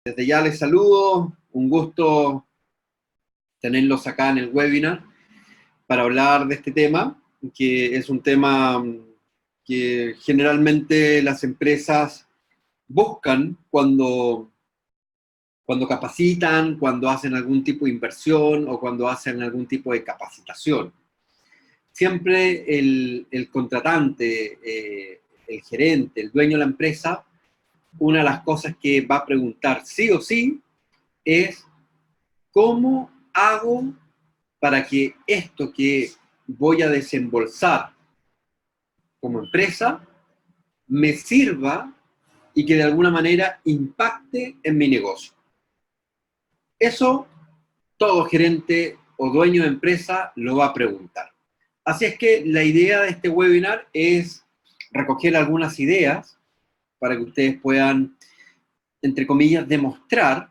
Desde ya les saludo, un gusto tenerlos acá en el webinar para hablar de este tema, que es un tema que generalmente las empresas buscan cuando capacitan, cuando hacen algún tipo de inversión o cuando hacen algún tipo de capacitación. Siempre el contratante, el gerente, el dueño de la empresa, una de las cosas que va a preguntar sí o sí es: ¿cómo hago para que esto que voy a desembolsar como empresa me sirva y que de alguna manera impacte en mi negocio? Eso todo gerente o dueño de empresa lo va a preguntar. Así es que la idea de este webinar es recoger algunas ideas para que ustedes puedan, entre comillas, demostrar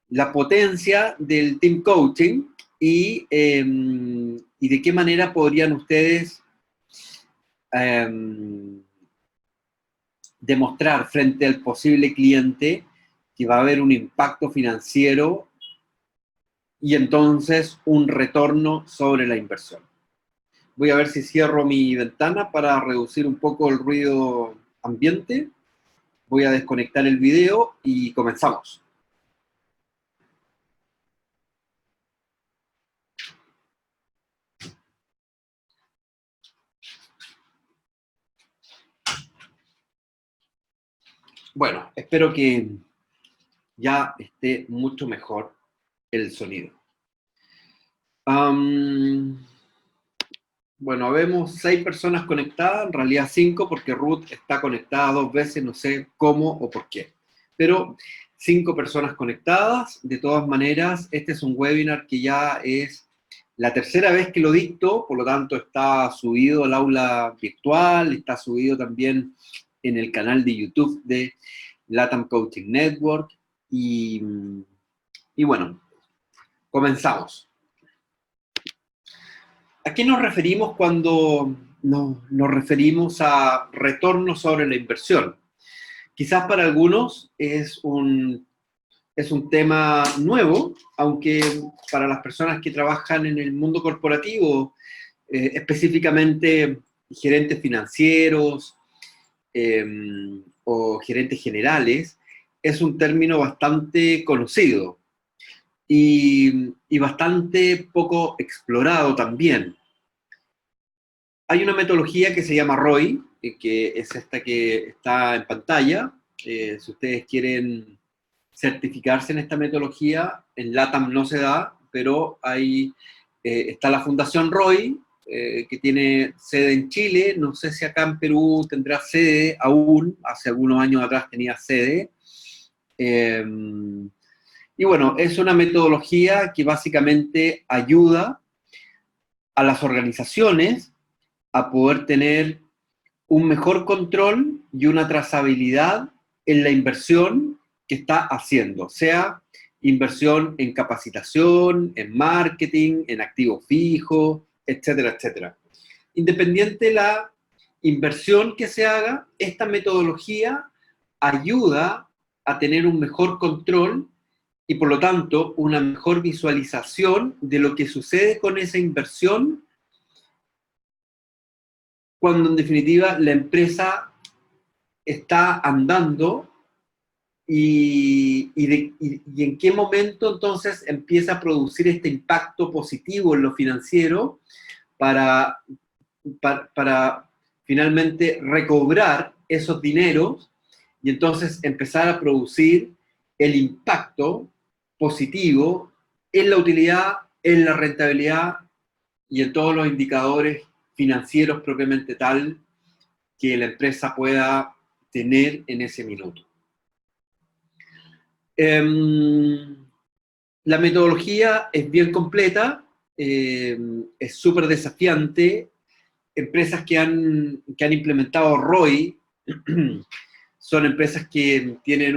la potencia del team coaching y de qué manera podrían ustedes demostrar frente al posible cliente que va a haber un impacto financiero y entonces un retorno sobre la inversión. Voy a ver si cierro mi ventana para reducir un poco el ruido ambiente. Voy a desconectar el video y comenzamos. Bueno, espero que ya esté mucho mejor el sonido. Bueno, vemos 6 personas conectadas, en realidad 5, porque Ruth está conectada 2 veces, no sé cómo o por qué. Pero 5 personas conectadas. De todas maneras, este es un webinar que ya es la tercera vez que lo dicto, por lo tanto está subido al aula virtual, está subido también en el canal de YouTube de LATAM Coaching Network. Y bueno, comenzamos. ¿A qué nos referimos cuando nos referimos a retorno sobre la inversión? Quizás para algunos es un tema nuevo, aunque para las personas que trabajan en el mundo corporativo, específicamente gerentes financieros o gerentes generales, es un término bastante conocido y bastante poco explorado también. Hay una metodología que se llama ROI, que es esta que está en pantalla. Si ustedes quieren certificarse en esta metodología, en LATAM no se da, pero ahí está la Fundación ROI, que tiene sede en Chile. No sé si acá en Perú tendrá sede aún, hace algunos años atrás tenía sede. Y bueno, es una metodología que básicamente ayuda a las organizaciones a poder tener un mejor control y una trazabilidad en la inversión que está haciendo, sea inversión en capacitación, en marketing, en activos fijos, etcétera, etcétera. Independiente de la inversión que se haga, esta metodología ayuda a tener un mejor control y por lo tanto una mejor visualización de lo que sucede con esa inversión cuando en definitiva la empresa está andando y en qué momento entonces empieza a producir este impacto positivo en lo financiero para finalmente recobrar esos dineros y entonces empezar a producir el impacto positivo en la utilidad, en la rentabilidad y en todos los indicadores financieros propiamente tal que la empresa pueda tener en ese minuto. La metodología es bien completa, es súper desafiante. Empresas que han implementado ROI son empresas que tienen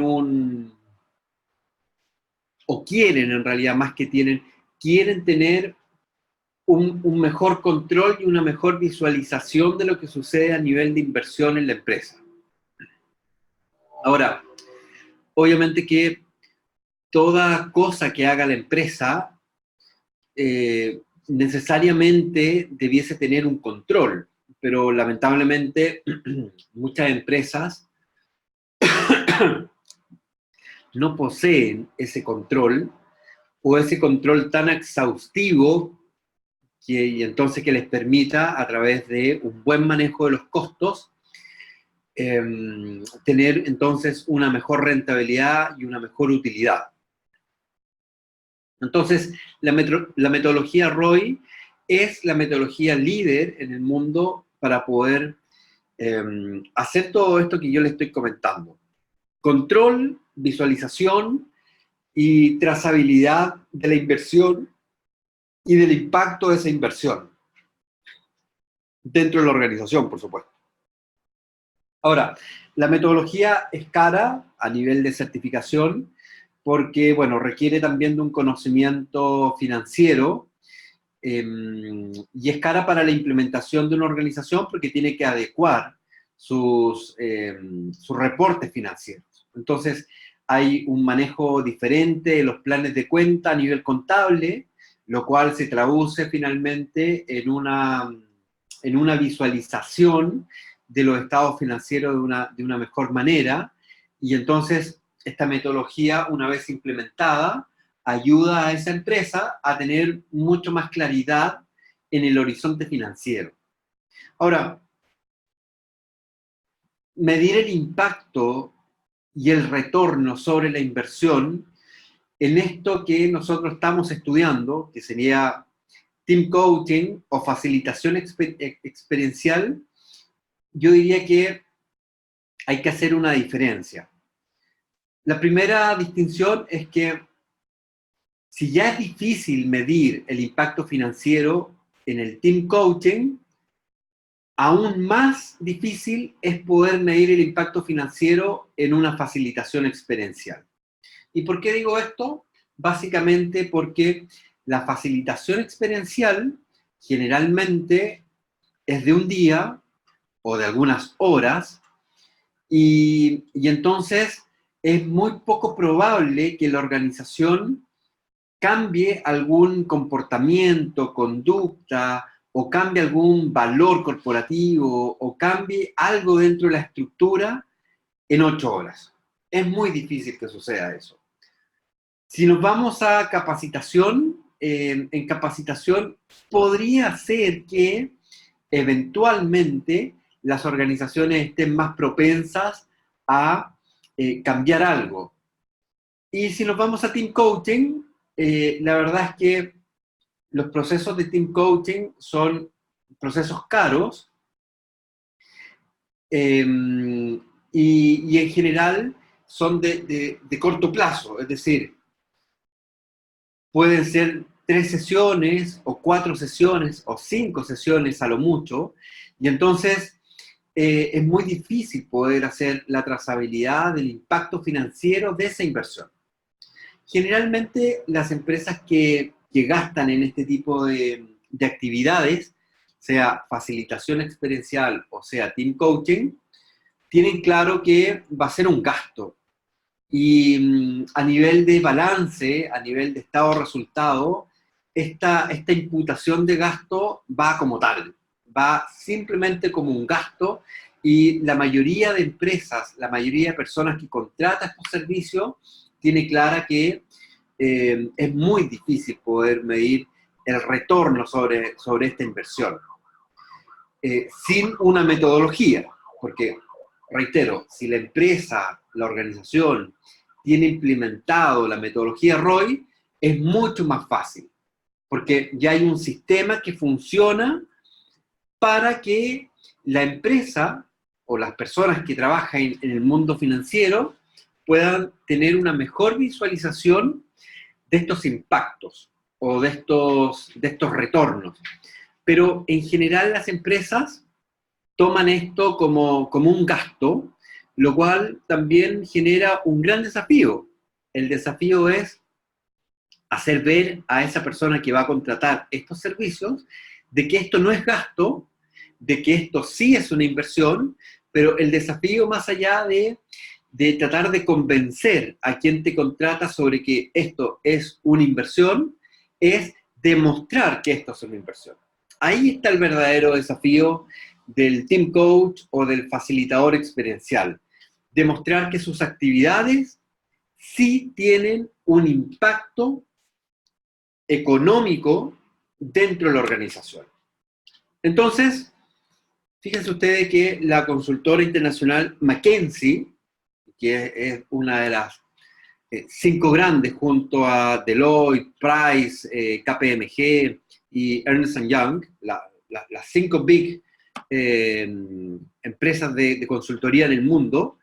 o quieren en realidad, más que quieren tener un mejor control y una mejor visualización de lo que sucede a nivel de inversión en la empresa. Ahora, obviamente que toda cosa que haga la empresa necesariamente debiese tener un control, pero lamentablemente muchas empresas no poseen ese control o ese control tan exhaustivo y entonces que les permita, a través de un buen manejo de los costos, tener entonces una mejor rentabilidad y una mejor utilidad. Entonces, la metodología ROI es la metodología líder en el mundo para poder hacer todo esto que yo les estoy comentando. Control, visualización y trazabilidad de la inversión y del impacto de esa inversión dentro de la organización, por supuesto. Ahora, la metodología es cara a nivel de certificación porque, bueno, requiere también de un conocimiento financiero y es cara para la implementación de una organización porque tiene que adecuar sus reportes financieros. Entonces, hay un manejo diferente de los planes de cuenta a nivel contable, lo cual se traduce finalmente en una visualización de los estados financieros de una mejor manera, y entonces esta metodología, una vez implementada, ayuda a esa empresa a tener mucho más claridad en el horizonte financiero. Ahora, medir el impacto y el retorno sobre la inversión en esto que nosotros estamos estudiando, que sería team coaching o facilitación experiencial, yo diría que hay que hacer una diferencia. La primera distinción es que si ya es difícil medir el impacto financiero en el team coaching, aún más difícil es poder medir el impacto financiero en una facilitación experiencial. ¿Y por qué digo esto? Básicamente porque la facilitación experiencial generalmente es de un día o de algunas horas y entonces es muy poco probable que la organización cambie algún comportamiento, conducta, o cambie algún valor corporativo, o cambie algo dentro de la estructura en 8 horas. Es muy difícil que suceda eso. Si nos vamos a capacitación, en capacitación podría ser que eventualmente las organizaciones estén más propensas a cambiar algo. Y si nos vamos a team coaching, la verdad es que los procesos de team coaching son procesos caros y en general son de corto plazo, es decir, pueden ser 3 sesiones o 4 sesiones o 5 sesiones a lo mucho, y entonces es muy difícil poder hacer la trazabilidad del impacto financiero de esa inversión. Generalmente las empresas que gastan en este tipo de actividades, sea facilitación experiencial o sea team coaching, tienen claro que va a ser un gasto. Y a nivel de balance, a nivel de estado-resultado, esta imputación de gasto va como tal, va simplemente como un gasto, y la mayoría de empresas, la mayoría de personas que contratan estos servicios, tiene clara que es muy difícil poder medir el retorno sobre esta inversión. Sin una metodología, porque, reitero, si la empresa, la organización, tiene implementado la metodología ROI, es mucho más fácil, porque ya hay un sistema que funciona para que la empresa o las personas que trabajan en el mundo financiero puedan tener una mejor visualización de estos impactos o de estos retornos. Pero en general las empresas toman esto como un gasto, lo cual también genera un gran desafío. El desafío es hacer ver a esa persona que va a contratar estos servicios de que esto no es gasto, de que esto sí es una inversión, pero el desafío más allá de de tratar de convencer a quien te contrata sobre que esto es una inversión, es demostrar que esto es una inversión. Ahí está el verdadero desafío del team coach o del facilitador experiencial. Demostrar que sus actividades sí tienen un impacto económico dentro de la organización. Entonces, fíjense ustedes que la consultora internacional McKinsey, que es una de las 5 grandes junto a Deloitte, Price, KPMG y Ernst Young, las 5 big empresas de consultoría en el mundo,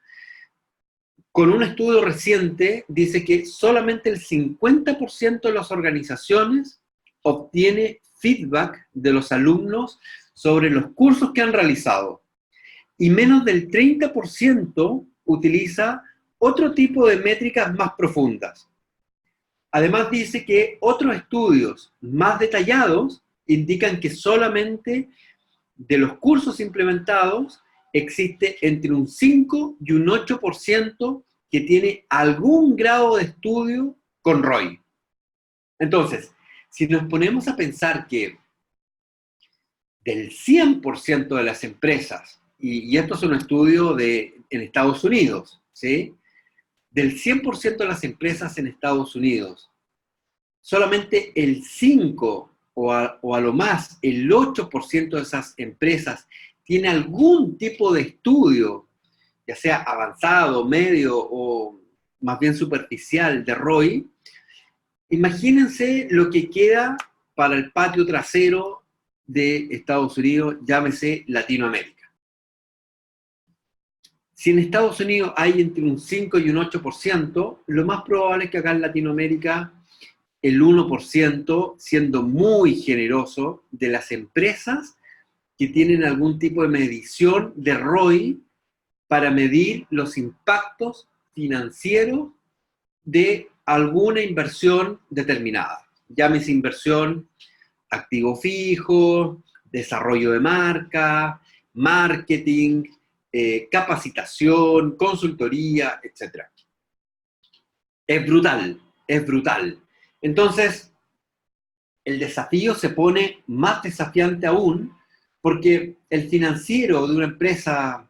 con un estudio reciente dice que solamente el 50% de las organizaciones obtiene feedback de los alumnos sobre los cursos que han realizado y menos del 30% utiliza otro tipo de métricas más profundas. Además dice que otros estudios más detallados indican que solamente de los cursos implementados existe entre un 5 y un 8% que tiene algún grado de estudio con ROI. Entonces, si nos ponemos a pensar que del 100% de las empresas, y esto es un estudio en Estados Unidos, ¿sí? Del 100% de las empresas en Estados Unidos, solamente el 5 o a lo más el 8% de esas empresas tiene algún tipo de estudio, ya sea avanzado, medio o más bien superficial de ROI, imagínense lo que queda para el patio trasero de Estados Unidos, llámese Latinoamérica. Si en Estados Unidos hay entre un 5 y un 8%, lo más probable es que acá en Latinoamérica el 1%, siendo muy generoso, de las empresas que tienen algún tipo de medición de ROI para medir los impactos financieros de alguna inversión determinada. Llámese inversión, activo fijo, desarrollo de marca, marketing, capacitación, consultoría, etc. Es brutal, es brutal. Entonces, el desafío se pone más desafiante aún porque el financiero de una empresa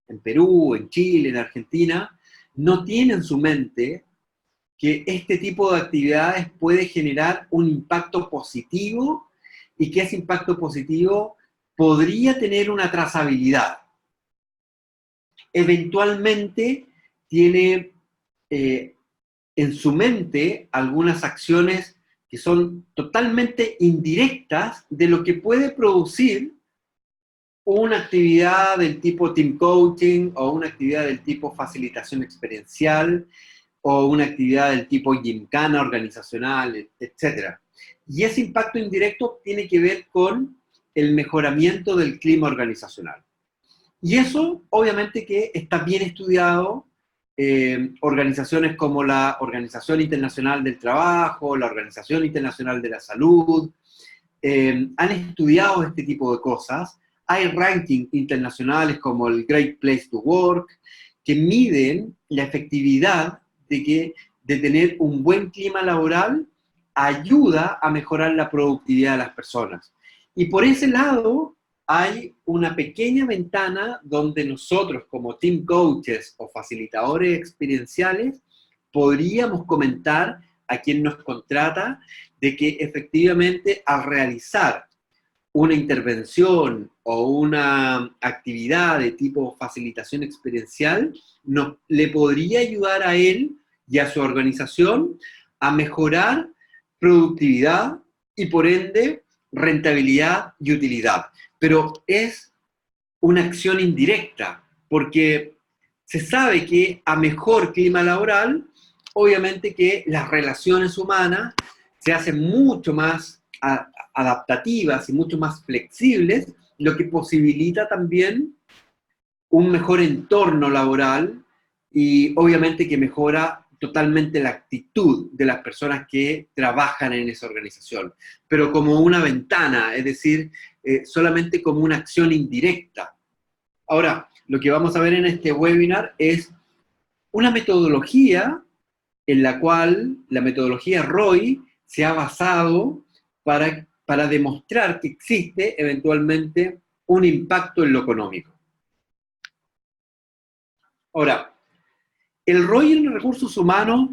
en Perú, en Chile, en Argentina, no tiene en su mente que este tipo de actividades puede generar un impacto positivo y que ese impacto positivo podría tener una trazabilidad. Eventualmente tiene en su mente algunas acciones que son totalmente indirectas de lo que puede producir una actividad del tipo team coaching o una actividad del tipo facilitación experiencial o una actividad del tipo gincana organizacional, etc. Y ese impacto indirecto tiene que ver con el mejoramiento del clima organizacional. Y eso, obviamente, que está bien estudiado. Organizaciones como la Organización Internacional del Trabajo, la Organización Internacional de la Salud, han estudiado este tipo de cosas. Hay rankings internacionales como el Great Place to Work, que miden la efectividad de tener un buen clima laboral ayuda a mejorar la productividad de las personas. Y por ese lado, hay una pequeña ventana donde nosotros como team coaches o facilitadores experienciales podríamos comentar a quien nos contrata de que efectivamente al realizar una intervención o una actividad de tipo facilitación experiencial le podría ayudar a él y a su organización a mejorar productividad y por ende rentabilidad y utilidad. Pero es una acción indirecta, porque se sabe que a mejor clima laboral, obviamente que las relaciones humanas se hacen mucho más adaptativas y mucho más flexibles, lo que posibilita también un mejor entorno laboral y obviamente que mejora totalmente la actitud de las personas que trabajan en esa organización, pero como una ventana, es decir, solamente como una acción indirecta. Ahora, lo que vamos a ver en este webinar es una metodología en la cual la metodología ROI se ha basado para demostrar que existe eventualmente un impacto en lo económico. Ahora, el ROI en recursos humanos,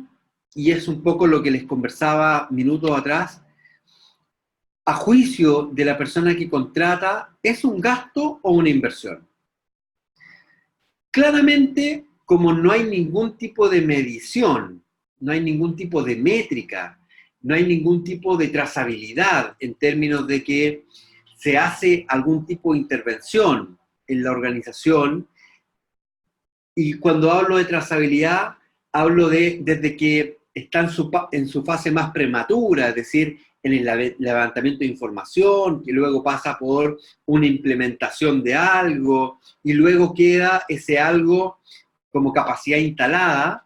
y es un poco lo que les conversaba minutos atrás, a juicio de la persona que contrata, ¿es un gasto o una inversión? Claramente, como no hay ningún tipo de medición, no hay ningún tipo de métrica, no hay ningún tipo de trazabilidad en términos de que se hace algún tipo de intervención en la organización, y cuando hablo de trazabilidad, hablo de desde que está en su fase más prematura, es decir, en el levantamiento de información, que luego pasa por una implementación de algo, y luego queda ese algo como capacidad instalada.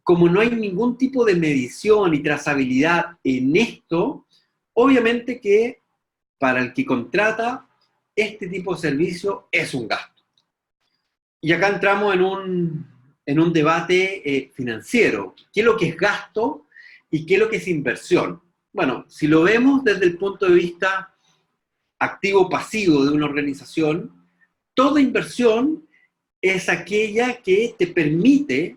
Como no hay ningún tipo de medición y trazabilidad en esto, obviamente que para el que contrata, este tipo de servicio es un gasto. Y acá entramos en un debate financiero. ¿Qué es lo que es gasto y qué es lo que es inversión? Bueno, si lo vemos desde el punto de vista activo-pasivo de una organización, toda inversión es aquella que te permite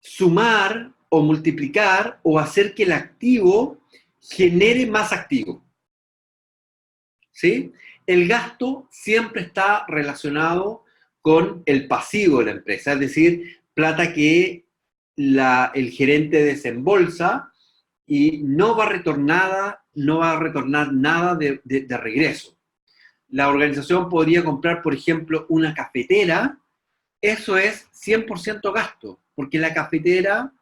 sumar o multiplicar o hacer que el activo genere más activo. ¿Sí? El gasto siempre está relacionado con el pasivo de la empresa, es decir, plata que el gerente desembolsa y no va a retornar nada de regreso. La organización podría comprar, por ejemplo, una cafetera. Eso es 100% gasto, porque la cafetera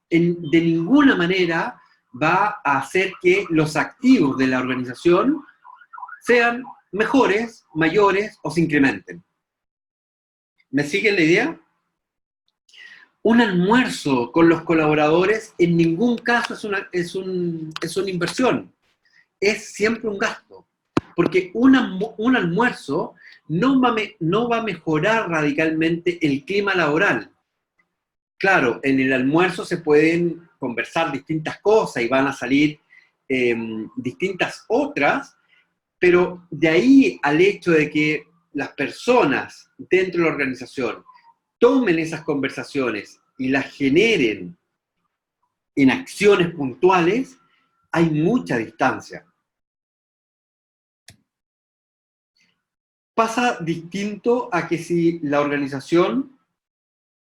de ninguna manera va a hacer que los activos de la organización sean mejores, mayores o se incrementen. ¿Me siguen la idea? Un almuerzo con los colaboradores en ningún caso es una inversión, es siempre un gasto, porque un almuerzo no va a mejorar radicalmente el clima laboral. Claro, en el almuerzo se pueden conversar distintas cosas y van a salir distintas otras, pero de ahí al hecho de que las personas dentro de la organización tomen esas conversaciones y las generen en acciones puntuales, hay mucha distancia. Pasa distinto a que si la organización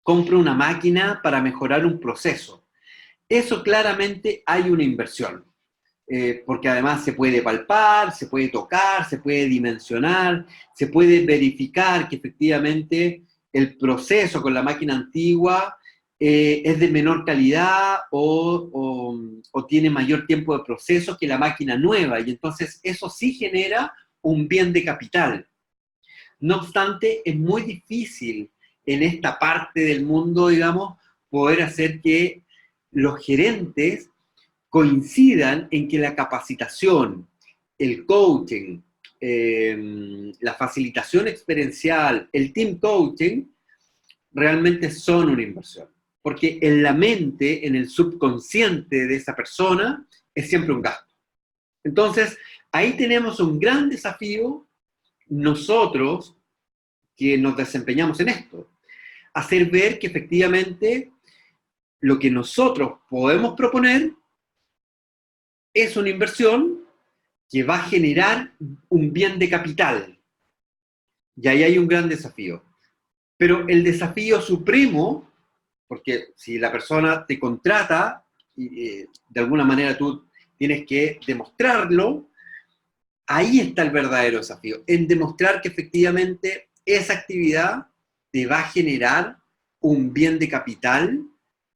compra una máquina para mejorar un proceso. Eso claramente hay una inversión. Porque además se puede palpar, se puede tocar, se puede dimensionar, se puede verificar que efectivamente el proceso con la máquina antigua es de menor calidad o tiene mayor tiempo de proceso que la máquina nueva, y entonces eso sí genera un bien de capital. No obstante, es muy difícil en esta parte del mundo, digamos, poder hacer que los gerentes coincidan en que la capacitación, el coaching, la facilitación experiencial, el team coaching, realmente son una inversión. Porque en la mente, en el subconsciente de esa persona, es siempre un gasto. Entonces, ahí tenemos un gran desafío nosotros que nos desempeñamos en esto. Hacer ver que efectivamente lo que nosotros podemos proponer es una inversión que va a generar un bien de capital. Y ahí hay un gran desafío. Pero el desafío supremo, porque si la persona te contrata, de alguna manera tú tienes que demostrarlo, ahí está el verdadero desafío, en demostrar que efectivamente esa actividad te va a generar un bien de capital,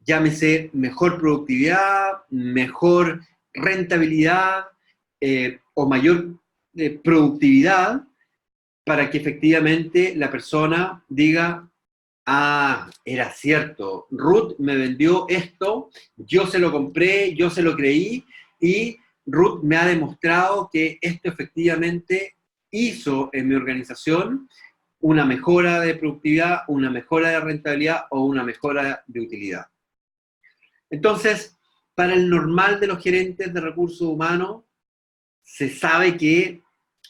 llámese mejor productividad, mejor rentabilidad o mayor productividad, para que efectivamente la persona diga, ah, era cierto, Ruth me vendió esto, yo se lo compré, yo se lo creí, y Ruth me ha demostrado que esto efectivamente hizo en mi organización una mejora de productividad, una mejora de rentabilidad o una mejora de utilidad. Entonces, para el normal de los gerentes de recursos humanos, se sabe que,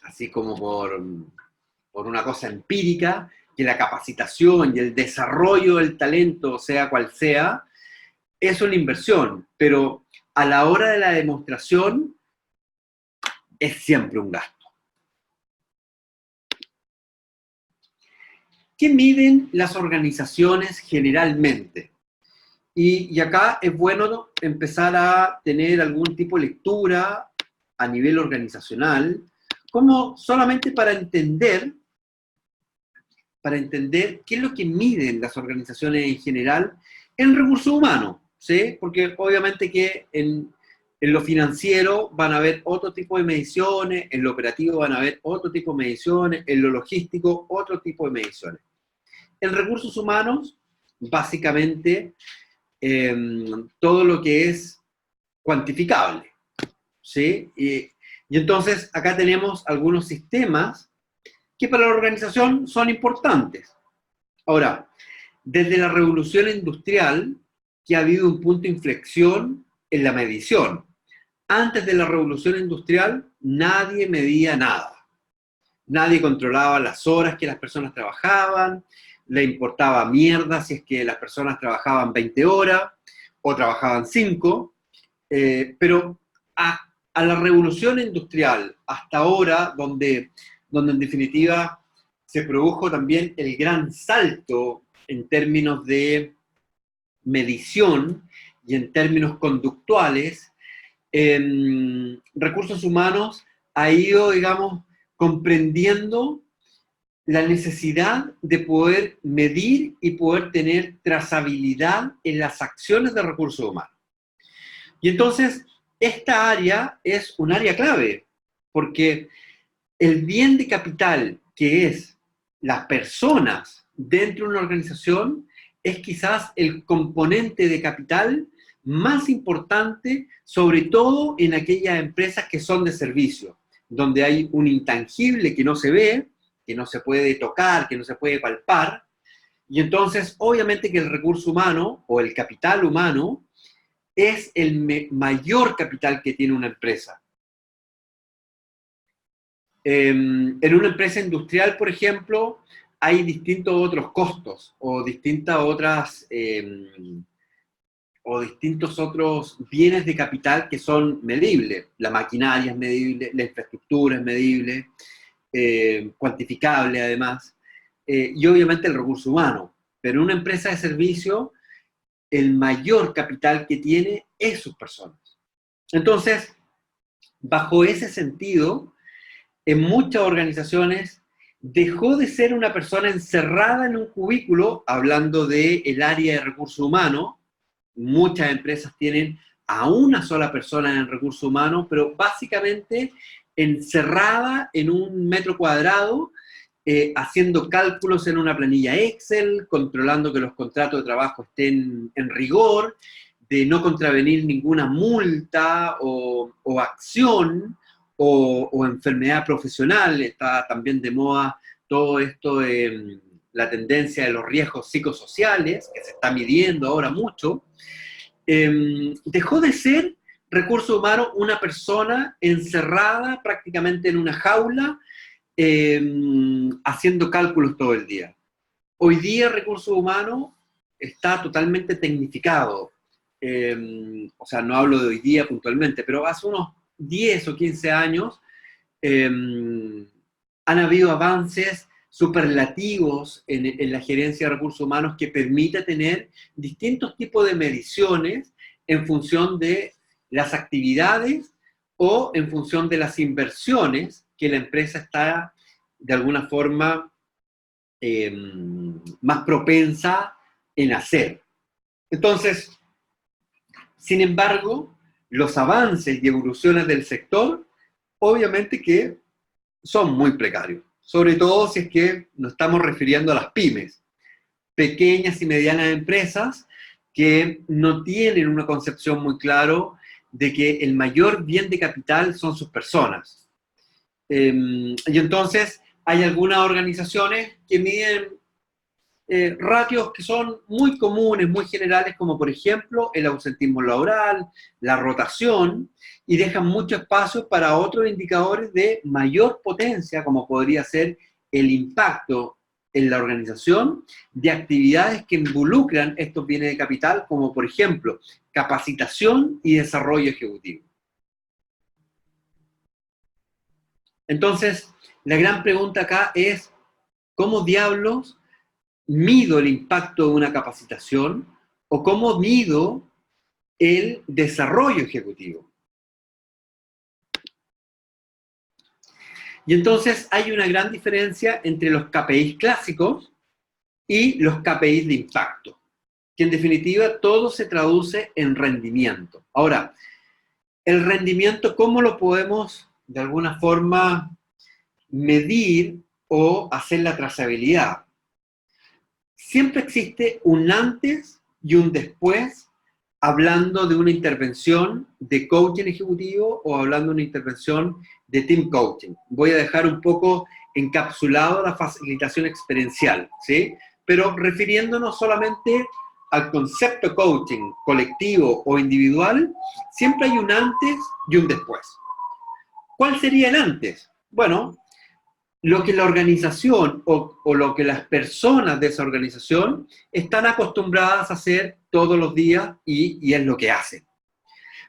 así como por una cosa empírica, que la capacitación y el desarrollo del talento, sea cual sea, es una inversión, pero a la hora de la demostración es siempre un gasto. ¿Qué miden las organizaciones generalmente? Y acá es bueno empezar a tener algún tipo de lectura a nivel organizacional, como solamente para entender qué es lo que miden las organizaciones en general en recursos humanos, ¿sí? Porque obviamente que en lo financiero van a haber otro tipo de mediciones, en lo operativo van a haber otro tipo de mediciones, en lo logístico otro tipo de mediciones. En recursos humanos, básicamente, todo lo que es cuantificable, ¿sí? Y entonces acá tenemos algunos sistemas que para la organización son importantes. Ahora, desde la revolución industrial, que ha habido un punto de inflexión en la medición. Antes de la revolución industrial, nadie medía nada. Nadie controlaba las horas que las personas trabajaban, le importaba mierda si es que las personas trabajaban 20 horas o trabajaban 5, pero a la revolución industrial hasta ahora, donde en definitiva se produjo también el gran salto en términos de medición y en términos conductuales, recursos humanos ha ido, digamos, comprendiendo la necesidad de poder medir y poder tener trazabilidad en las acciones de recursos humanos. Y entonces, esta área es un área clave, porque el bien de capital, que es las personas dentro de una organización, es quizás el componente de capital más importante, sobre todo en aquellas empresas que son de servicio, donde hay un intangible que no se ve, que no se puede tocar, que no se puede palpar, y entonces obviamente que el recurso humano o el capital humano es el mayor capital que tiene una empresa. En una empresa industrial, por ejemplo, hay distintos otros costos o distintas otras o distintos otros bienes de capital que son medibles. La maquinaria es medible, la infraestructura es medible, cuantificable además, y obviamente el recurso humano. Pero una empresa de servicio, el mayor capital que tiene es sus personas. Entonces, bajo ese sentido, en muchas organizaciones dejó de ser una persona encerrada en un cubículo, hablando del área de recursos humanos. Muchas empresas tienen a una sola persona en el recurso humano, pero básicamente encerrada en un metro cuadrado, haciendo cálculos en una planilla Excel, controlando que los contratos de trabajo estén en rigor, de no contravenir ninguna multa o acción o enfermedad profesional. Está también de moda todo esto de la tendencia de los riesgos psicosociales, que se está midiendo ahora mucho. Dejó de ser recursos humanos una persona encerrada prácticamente en una jaula, haciendo cálculos todo el día. Hoy día recursos humanos está totalmente tecnificado. O sea, no hablo de hoy día puntualmente, pero hace unos 10 o 15 años han habido avances superlativos en la gerencia de recursos humanos que permite tener distintos tipos de mediciones en función de las actividades o en función de las inversiones que la empresa está de alguna forma más propensa en hacer. Entonces, sin embargo, los avances y evoluciones del sector, obviamente que son muy precarios, sobre todo si es que nos estamos refiriendo a las pymes, pequeñas y medianas empresas que no tienen una concepción muy clara de que el mayor bien de capital son sus personas. Y entonces Hay algunas organizaciones que miden ratios que son muy comunes, muy generales, como por ejemplo el ausentismo laboral, la rotación, y dejan mucho espacio para otros indicadores de mayor potencia, como podría ser el impacto en la organización de actividades que involucran estos bienes de capital, como por ejemplo capacitación y desarrollo ejecutivo. Entonces, la gran pregunta acá es, ¿cómo diablos mido el impacto de una capacitación o cómo mido el desarrollo ejecutivo? Y entonces hay una gran diferencia entre los KPIs clásicos y los KPIs de impacto, que en definitiva todo se traduce en rendimiento. Ahora, el rendimiento, ¿cómo lo podemos de alguna forma medir o hacer la trazabilidad? Siempre existe un antes y un después hablando de una intervención de coaching ejecutivo o hablando de una intervención de team coaching. Voy a dejar un poco encapsulado la facilitación experiencial, ¿sí? Pero refiriéndonos solamente al concepto coaching colectivo o individual, siempre hay un antes y un después. ¿Cuál sería el antes? Bueno, lo que la organización o lo que las personas de esa organización están acostumbradas a hacer todos los días y es lo que hacen.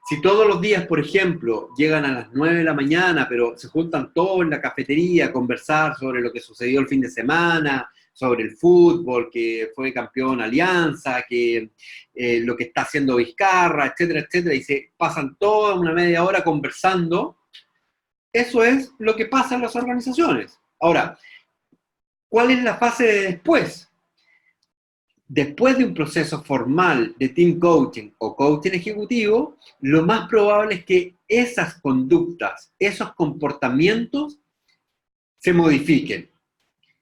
Si todos los días, por ejemplo, llegan a las 9 de la mañana, pero se juntan todos en la cafetería a conversar sobre lo que sucedió el fin de semana, sobre el fútbol, que fue campeón Alianza, que lo que está haciendo Vizcarra, etcétera, etcétera, y se pasan toda una media hora conversando, eso es lo que pasa en las organizaciones. Ahora, ¿cuál es la fase de después? Después de un proceso formal de team coaching o coaching ejecutivo, lo más probable es que esas conductas, esos comportamientos se modifiquen.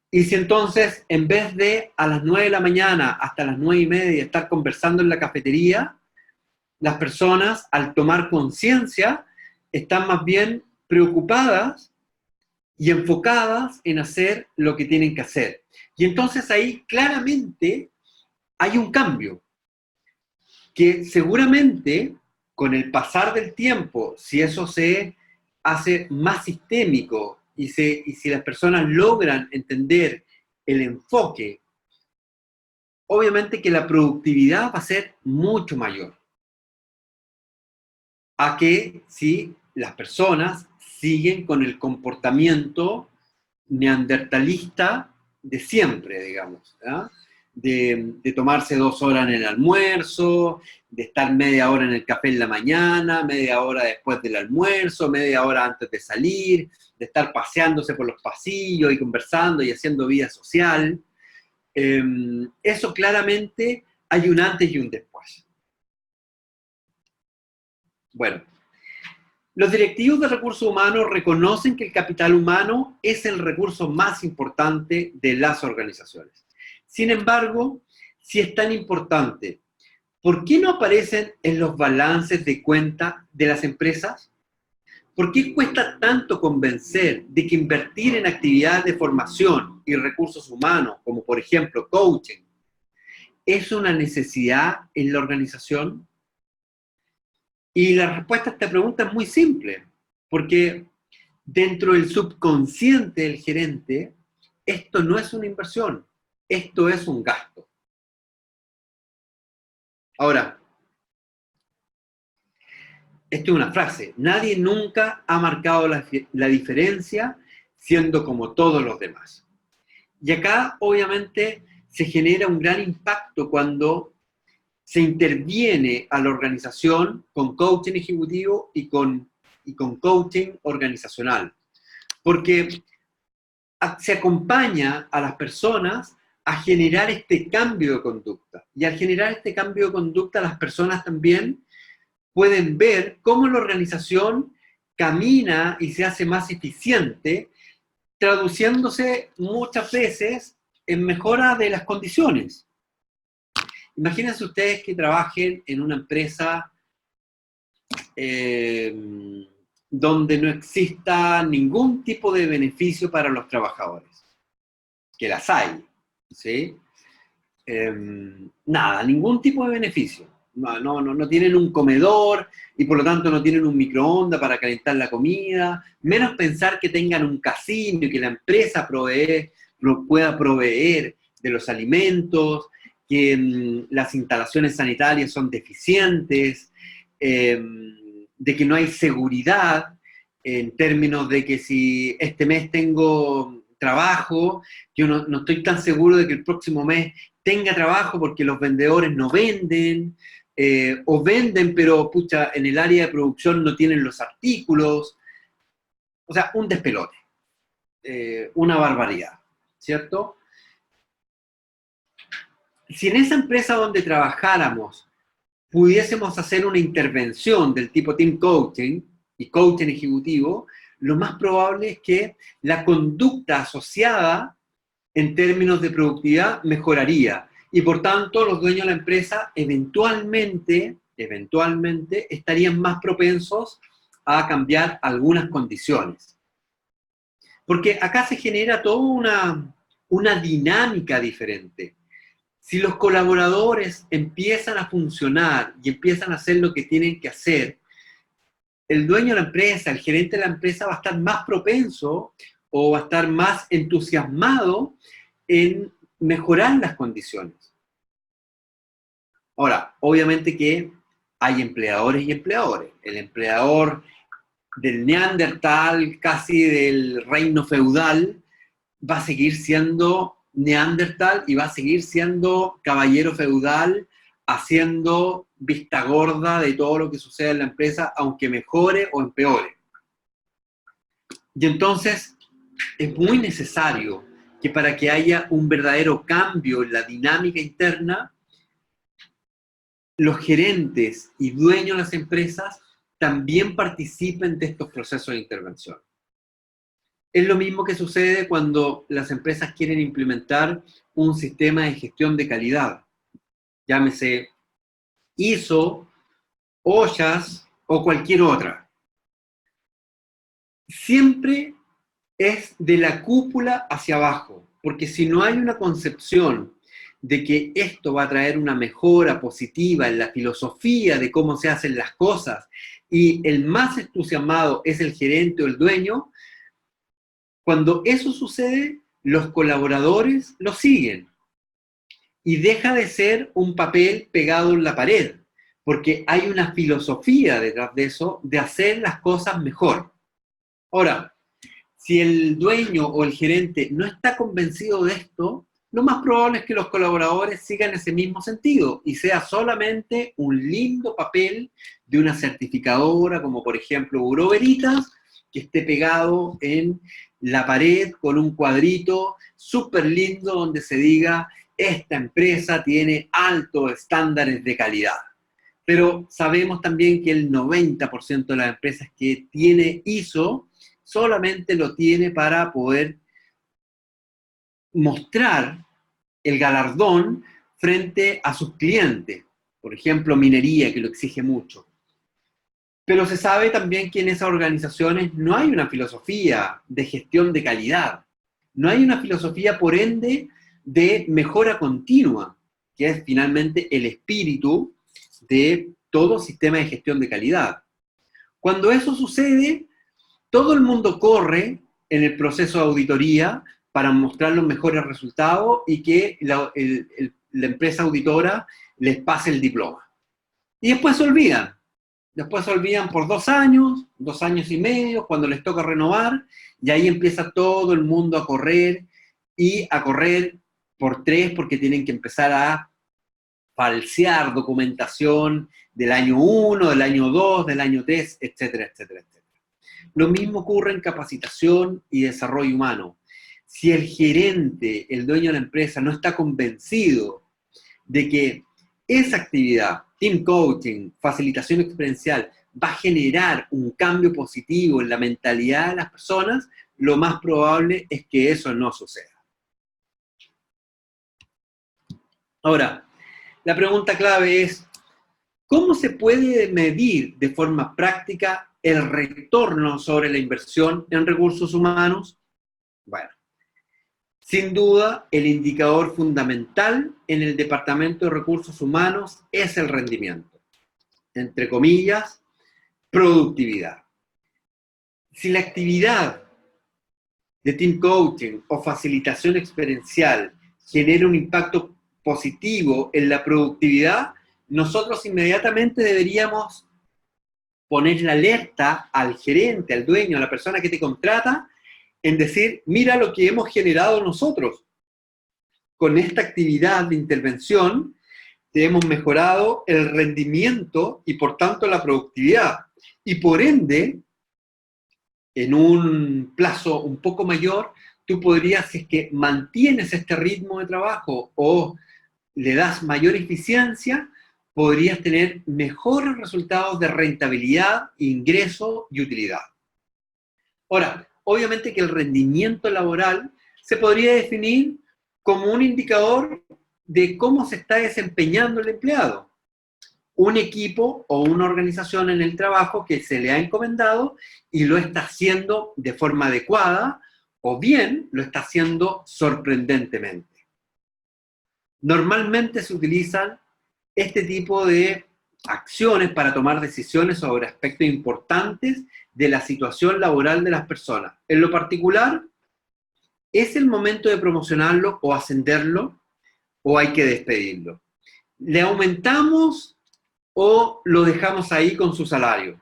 Y si entonces, en vez de a las 9 de la mañana hasta las 9:30 estar conversando en la cafetería, las personas, al tomar conciencia, están más bien preocupadas y enfocadas en hacer lo que tienen que hacer. Y entonces ahí claramente hay un cambio que seguramente con el pasar del tiempo, si eso se hace más sistémico y si las personas logran entender el enfoque, obviamente que la productividad va a ser mucho mayor a que si las personas siguen con el comportamiento neandertalista de siempre, digamos, ¿ya? De tomarse 2 horas en el almuerzo, de estar media hora en el café en la mañana, media hora después del almuerzo, media hora antes de salir, de estar paseándose por los pasillos y conversando y haciendo vida social. Eso claramente hay un antes y un después. Bueno, los directivos de recursos humanos reconocen que el capital humano es el recurso más importante de las organizaciones. Sin embargo, si es tan importante, ¿por qué no aparecen en los balances de cuenta de las empresas? ¿Por qué cuesta tanto convencer de que invertir en actividades de formación y recursos humanos, como por ejemplo coaching, es una necesidad en la organización? Y la respuesta a esta pregunta es muy simple, porque dentro del subconsciente del gerente, esto no es una inversión, esto es un gasto. Ahora, esto es una frase, nadie nunca ha marcado la diferencia siendo como todos los demás. Y acá, obviamente, se genera un gran impacto cuando se interviene a la organización con coaching ejecutivo y con coaching organizacional. Porque se acompaña a las personas a generar este cambio de conducta. Y al generar este cambio de conducta, las personas también pueden ver cómo la organización camina y se hace más eficiente, traduciéndose muchas veces en mejora de las condiciones. Imagínense ustedes que trabajen en una empresa donde no exista ningún tipo de beneficio para los trabajadores, que las hay, ¿sí? Nada, ningún tipo de beneficio. No tienen un comedor y por lo tanto no tienen un microondas para calentar la comida, menos pensar que tengan un casino y que la empresa pueda proveer de los alimentos, que las instalaciones sanitarias son deficientes, de que no hay seguridad en términos de que si este mes tengo trabajo, yo no estoy tan seguro de que el próximo mes tenga trabajo porque los vendedores no venden, o venden, pero pucha, en el área de producción no tienen los artículos. O sea, un despelote, una barbaridad, ¿cierto? Si en esa empresa donde trabajáramos pudiésemos hacer una intervención del tipo team coaching y coaching ejecutivo, lo más probable es que la conducta asociada en términos de productividad mejoraría. Y por tanto, los dueños de la empresa eventualmente estarían más propensos a cambiar algunas condiciones. Porque acá se genera toda una dinámica diferente. Si los colaboradores empiezan a funcionar y empiezan a hacer lo que tienen que hacer, el dueño de la empresa, el gerente de la empresa va a estar más propenso o va a estar más entusiasmado en mejorar las condiciones. Ahora, obviamente que hay empleadores y empleadores. El empleador del Neandertal, casi del reino feudal, va a seguir siendo Neandertal y va a seguir siendo caballero feudal, haciendo vista gorda de todo lo que sucede en la empresa, aunque mejore o empeore. Y entonces es muy necesario que para que haya un verdadero cambio en la dinámica interna, los gerentes y dueños de las empresas también participen de estos procesos de intervención. Es lo mismo que sucede cuando las empresas quieren implementar un sistema de gestión de calidad, llámese ISO, OSHAS o cualquier otra. Siempre es de la cúpula hacia abajo, porque si no hay una concepción de que esto va a traer una mejora positiva en la filosofía de cómo se hacen las cosas, y el más entusiasmado es el gerente o el dueño, cuando eso sucede, los colaboradores lo siguen. Y deja de ser un papel pegado en la pared, porque hay una filosofía detrás de eso, de hacer las cosas mejor. Ahora, si el dueño o el gerente no está convencido de esto, lo más probable es que los colaboradores sigan ese mismo sentido y sea solamente un lindo papel de una certificadora, como por ejemplo Bureau Veritas, que esté pegado en la pared con un cuadrito súper lindo donde se diga: esta empresa tiene altos estándares de calidad. Pero sabemos también que el 90% de las empresas que tiene ISO solamente lo tiene para poder mostrar el galardón frente a sus clientes. Por ejemplo, minería, que lo exige mucho. Pero se sabe también que en esas organizaciones no hay una filosofía de gestión de calidad. No hay una filosofía, por ende, de mejora continua, que es finalmente el espíritu de todo sistema de gestión de calidad. Cuando eso sucede, todo el mundo corre en el proceso de auditoría para mostrar los mejores resultados y que la empresa auditora les pase el diploma. Y después se olvidan. Después se olvidan por 2 años y medio, cuando les toca renovar, y ahí empieza todo el mundo a correr, y a correr por 3 porque tienen que empezar a falsear documentación del año 1, del año 2, del año 3, etcétera, etcétera, etcétera. Lo mismo ocurre en capacitación y desarrollo humano. Si el gerente, el dueño de la empresa, no está convencido de que esa actividad, team coaching, facilitación experiencial, va a generar un cambio positivo en la mentalidad de las personas, lo más probable es que eso no suceda. Ahora, la pregunta clave es: ¿cómo se puede medir de forma práctica el retorno sobre la inversión en recursos humanos? Bueno, sin duda, el indicador fundamental en el Departamento de Recursos Humanos es el rendimiento. Entre comillas, productividad. Si la actividad de team coaching o facilitación experiencial genera un impacto positivo en la productividad, nosotros inmediatamente deberíamos poner la alerta al gerente, al dueño, a la persona que te contrata, en decir, mira lo que hemos generado nosotros. Con esta actividad de intervención, hemos mejorado el rendimiento y por tanto la productividad. Y por ende, en un plazo un poco mayor, tú podrías, si es que mantienes este ritmo de trabajo o le das mayor eficiencia, podrías tener mejores resultados de rentabilidad, ingreso y utilidad. Ahora, obviamente que el rendimiento laboral se podría definir como un indicador de cómo se está desempeñando el empleado. Un equipo o una organización en el trabajo que se le ha encomendado y lo está haciendo de forma adecuada o bien lo está haciendo sorprendentemente. Normalmente se utilizan este tipo de acciones para tomar decisiones sobre aspectos importantes de la situación laboral de las personas. En lo particular, ¿es el momento de promocionarlo o ascenderlo o hay que despedirlo? ¿Le aumentamos o lo dejamos ahí con su salario?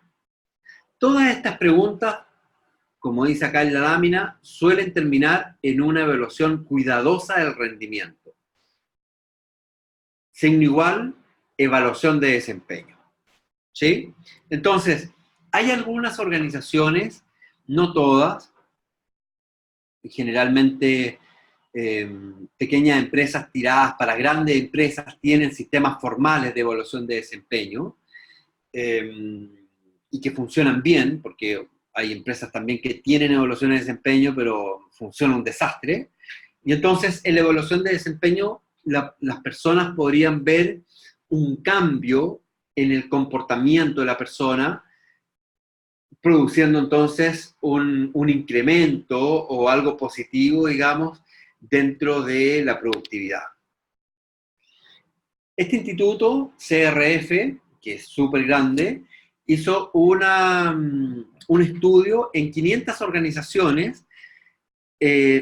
Todas estas preguntas, como dice acá en la lámina, suelen terminar en una evaluación cuidadosa del rendimiento. Signo igual, evaluación de desempeño. ¿Sí? Entonces, hay algunas organizaciones, no todas, generalmente pequeñas empresas tiradas para grandes empresas tienen sistemas formales de evaluación de desempeño y que funcionan bien, porque hay empresas también que tienen evaluaciones de desempeño, pero funciona un desastre. Y entonces, en la evaluación de desempeño, las personas podrían ver un cambio en el comportamiento de la persona, produciendo entonces un incremento o algo positivo, digamos, dentro de la productividad. Este instituto, CRF, que es súper grande, hizo un estudio en 500 organizaciones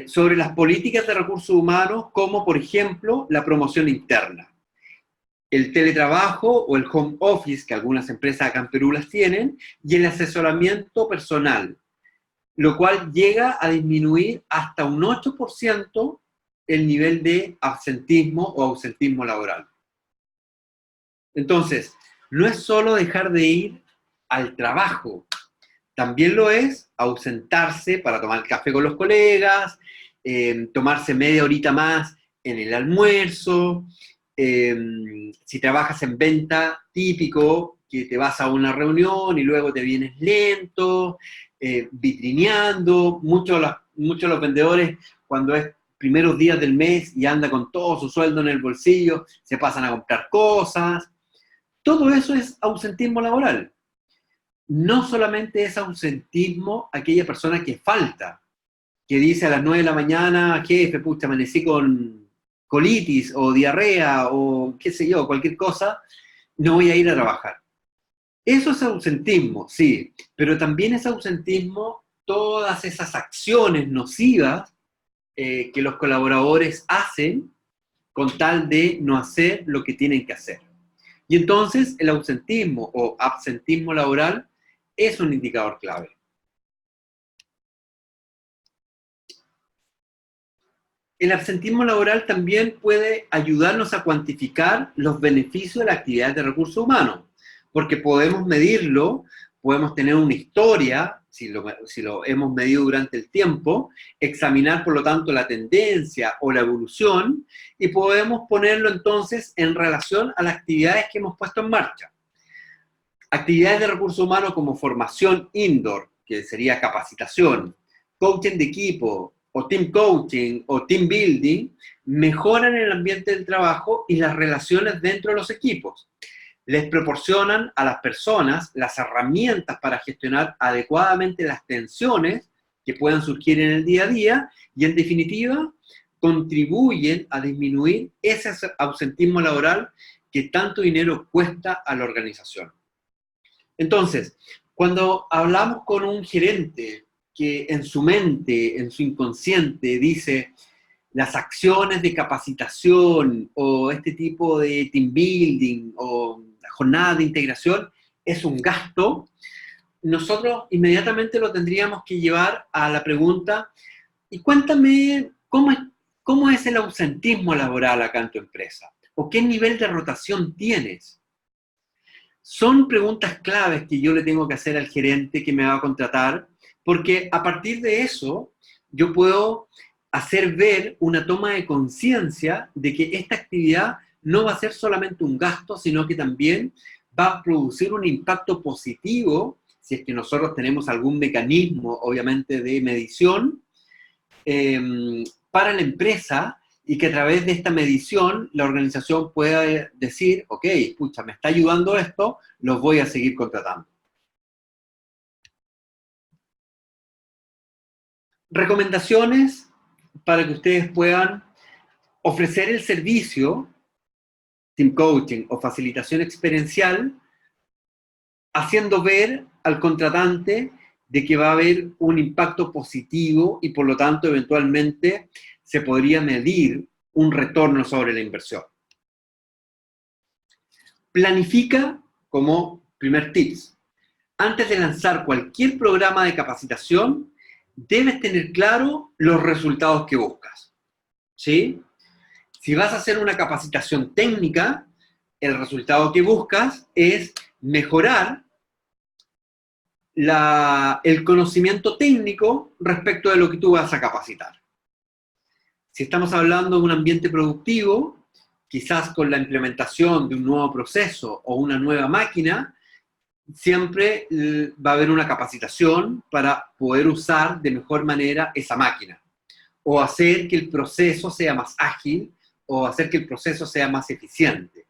sobre las políticas de recursos humanos, como por ejemplo la promoción interna, el teletrabajo o el home office, que algunas empresas acá en Perú las tienen, y el asesoramiento personal, lo cual llega a disminuir hasta un 8% el nivel de absentismo o ausentismo laboral. Entonces, no es solo dejar de ir al trabajo, también lo es ausentarse para tomar café con los colegas, tomarse media horita más en el almuerzo, si trabajas en venta, típico, que te vas a una reunión y luego te vienes lento, vitrineando, muchos de los vendedores cuando es primeros días del mes y anda con todo su sueldo en el bolsillo, se pasan a comprar cosas. Todo eso es ausentismo laboral. No solamente es ausentismo aquella persona que falta, que dice a las 9 de la mañana, jefe, pucha, amanecí con colitis o diarrea o qué sé yo, cualquier cosa, no voy a ir a trabajar. Eso es ausentismo, sí, pero también es ausentismo todas esas acciones nocivas que los colaboradores hacen con tal de no hacer lo que tienen que hacer. Y entonces el ausentismo o absentismo laboral es un indicador clave. El absentismo laboral también puede ayudarnos a cuantificar los beneficios de la actividad de recursos humanos, porque podemos medirlo, podemos tener una historia, si lo hemos medido durante el tiempo, examinar por lo tanto la tendencia o la evolución, y podemos ponerlo entonces en relación a las actividades que hemos puesto en marcha. Actividades de recursos humanos como formación indoor, que sería capacitación, coaching de equipo, o team coaching, o team building, mejoran el ambiente del trabajo y las relaciones dentro de los equipos. les proporcionan a las personas las herramientas para gestionar adecuadamente las tensiones que puedan surgir en el día a día y, en definitiva, contribuyen a disminuir ese ausentismo laboral que tanto dinero cuesta a la organización. Entonces, cuando hablamos con un gerente que en su mente, en su inconsciente, dice las acciones de capacitación o este tipo de team building o jornada de integración es un gasto, nosotros inmediatamente lo tendríamos que llevar a la pregunta, y cuéntame, ¿cómo es el ausentismo laboral acá en tu empresa? ¿O qué nivel de rotación tienes? Son preguntas claves que yo le tengo que hacer al gerente que me va a contratar, porque a partir de eso yo puedo hacer ver una toma de conciencia de que esta actividad no va a ser solamente un gasto, sino que también va a producir un impacto positivo, si es que nosotros tenemos algún mecanismo, obviamente, de medición, para la empresa, y que a través de esta medición la organización pueda decir, ok, escucha, me está ayudando esto, los voy a seguir contratando. Recomendaciones para que ustedes puedan ofrecer el servicio, team coaching o facilitación experiencial, haciendo ver al contratante de que va a haber un impacto positivo y por lo tanto eventualmente se podría medir un retorno sobre la inversión. Planifica como primer tips. Antes de lanzar cualquier programa de capacitación, debes tener claro los resultados que buscas. ¿Sí? Si vas a hacer una capacitación técnica, el resultado que buscas es mejorar el conocimiento técnico respecto de lo que tú vas a capacitar. Si estamos hablando de un ambiente productivo, quizás con la implementación de un nuevo proceso o una nueva máquina, siempre va a haber una capacitación para poder usar de mejor manera esa máquina, o hacer que el proceso sea más ágil, o hacer que el proceso sea más eficiente.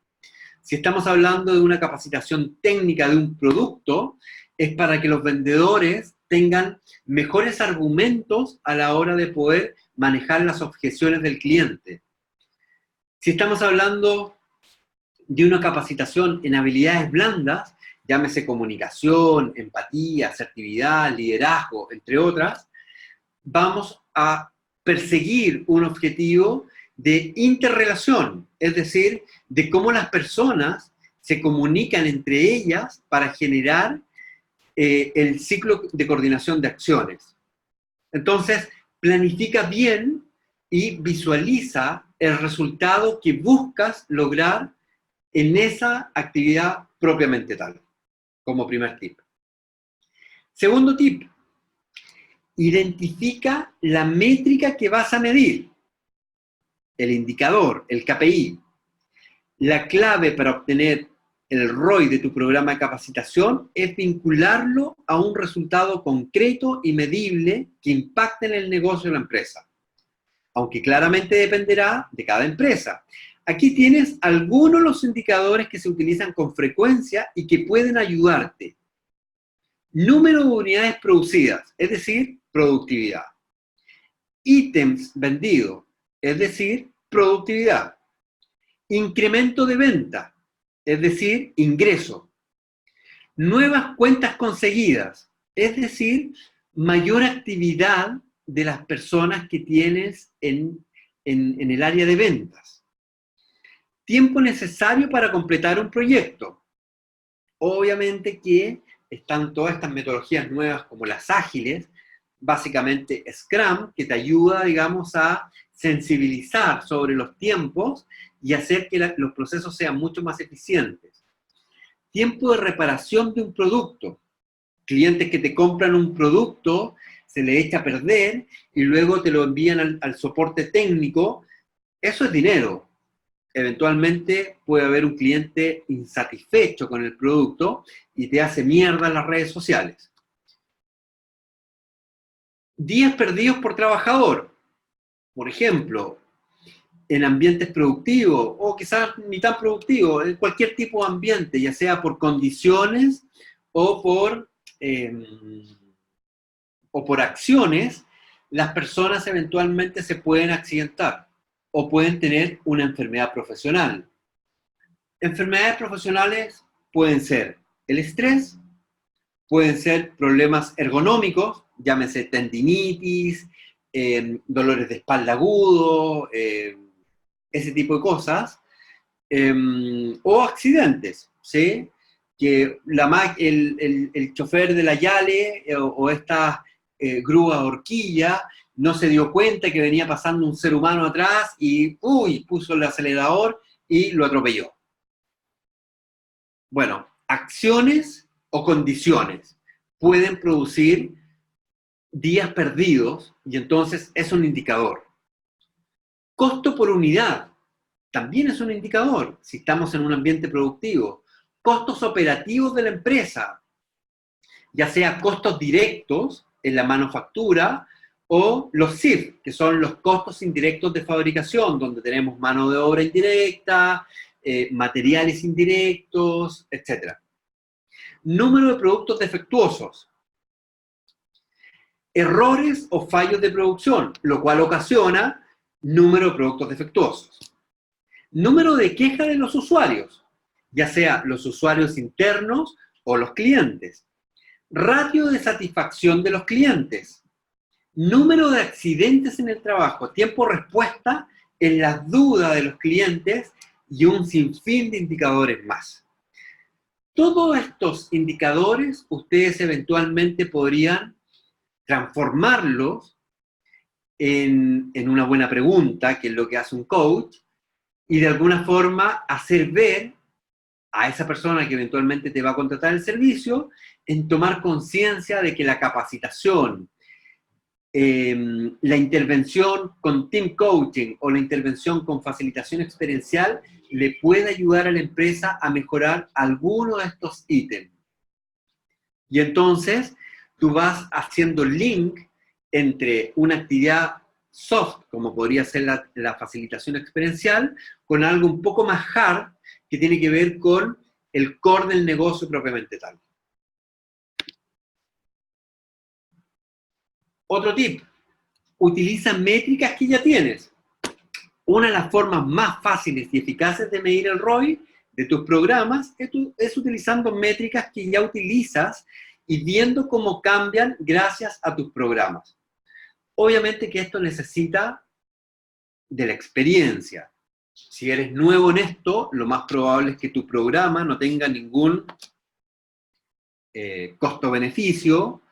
Si estamos hablando de una capacitación técnica de un producto, es para que los vendedores tengan mejores argumentos a la hora de poder manejar las objeciones del cliente. Si estamos hablando de una capacitación en habilidades blandas, llámese comunicación, empatía, asertividad, liderazgo, entre otras, vamos a perseguir un objetivo de interrelación, es decir, de cómo las personas se comunican entre ellas para generar el ciclo de coordinación de acciones. Entonces, planifica bien y visualiza el resultado que buscas lograr en esa actividad propiamente tal, como primer tip. Segundo tip, identifica la métrica que vas a medir, el indicador, el KPI. La clave para obtener el ROI de tu programa de capacitación es vincularlo a un resultado concreto y medible que impacte en el negocio de la empresa, aunque claramente dependerá de cada empresa. Aquí tienes algunos de los indicadores que se utilizan con frecuencia y que pueden ayudarte. Número de unidades producidas, es decir, productividad. Ítems vendidos, es decir, productividad. Incremento de venta, es decir, ingreso. Nuevas cuentas conseguidas, es decir, mayor actividad de las personas que tienes en el área de ventas. Tiempo necesario para completar un proyecto. Obviamente que están todas estas metodologías nuevas como las ágiles, básicamente Scrum, que te ayuda, digamos, a sensibilizar sobre los tiempos y hacer que los procesos sean mucho más eficientes. Tiempo de reparación de un producto. Clientes que te compran un producto, se le echa a perder y luego te lo envían al soporte técnico. Eso es dinero. Eventualmente puede haber un cliente insatisfecho con el producto y te hace mierda en las redes sociales. Días perdidos por trabajador. Por ejemplo, en ambientes productivos, o quizás ni tan productivos, en cualquier tipo de ambiente, ya sea por condiciones o por acciones, las personas eventualmente se pueden accidentar o pueden tener una enfermedad profesional. Enfermedades profesionales pueden ser el estrés, pueden ser problemas ergonómicos, llámese tendinitis, dolores de espalda agudo, ese tipo de cosas, o accidentes, ¿sí? Que el chofer de la Yale o esta grúa horquilla no se dio cuenta que venía pasando un ser humano atrás y, puso el acelerador y lo atropelló. Bueno, acciones o condiciones pueden producir días perdidos y entonces es un indicador. Costo por unidad también es un indicador si estamos en un ambiente productivo. Costos operativos de la empresa, ya sea costos directos en la manufactura o los CIF, que son los costos indirectos de fabricación, donde tenemos mano de obra indirecta, materiales indirectos, etc. Número de productos defectuosos. Errores o fallos de producción, lo cual ocasiona número de productos defectuosos. Número de quejas de los usuarios, ya sea los usuarios internos o los clientes. Ratio de satisfacción de los clientes. Número de accidentes en el trabajo, tiempo respuesta en las dudas de los clientes y un sinfín de indicadores más. Todos estos indicadores ustedes eventualmente podrían transformarlos en una buena pregunta, que es lo que hace un coach, y de alguna forma hacer ver a esa persona que eventualmente te va a contratar el servicio en tomar conciencia de que la capacitación, la intervención con team coaching o la intervención con facilitación experiencial le puede ayudar a la empresa a mejorar alguno de estos ítems. Y entonces tú vas haciendo link entre una actividad soft, como podría ser la facilitación experiencial, con algo un poco más hard, que tiene que ver con el core del negocio propiamente tal. Otro tip, utiliza métricas que ya tienes. Una de las formas más fáciles y eficaces de medir el ROI de tus programas es utilizando métricas que ya utilizas y viendo cómo cambian gracias a tus programas. Obviamente que esto necesita de la experiencia. Si eres nuevo en esto, lo más probable es que tu programa no tenga ningún costo-beneficio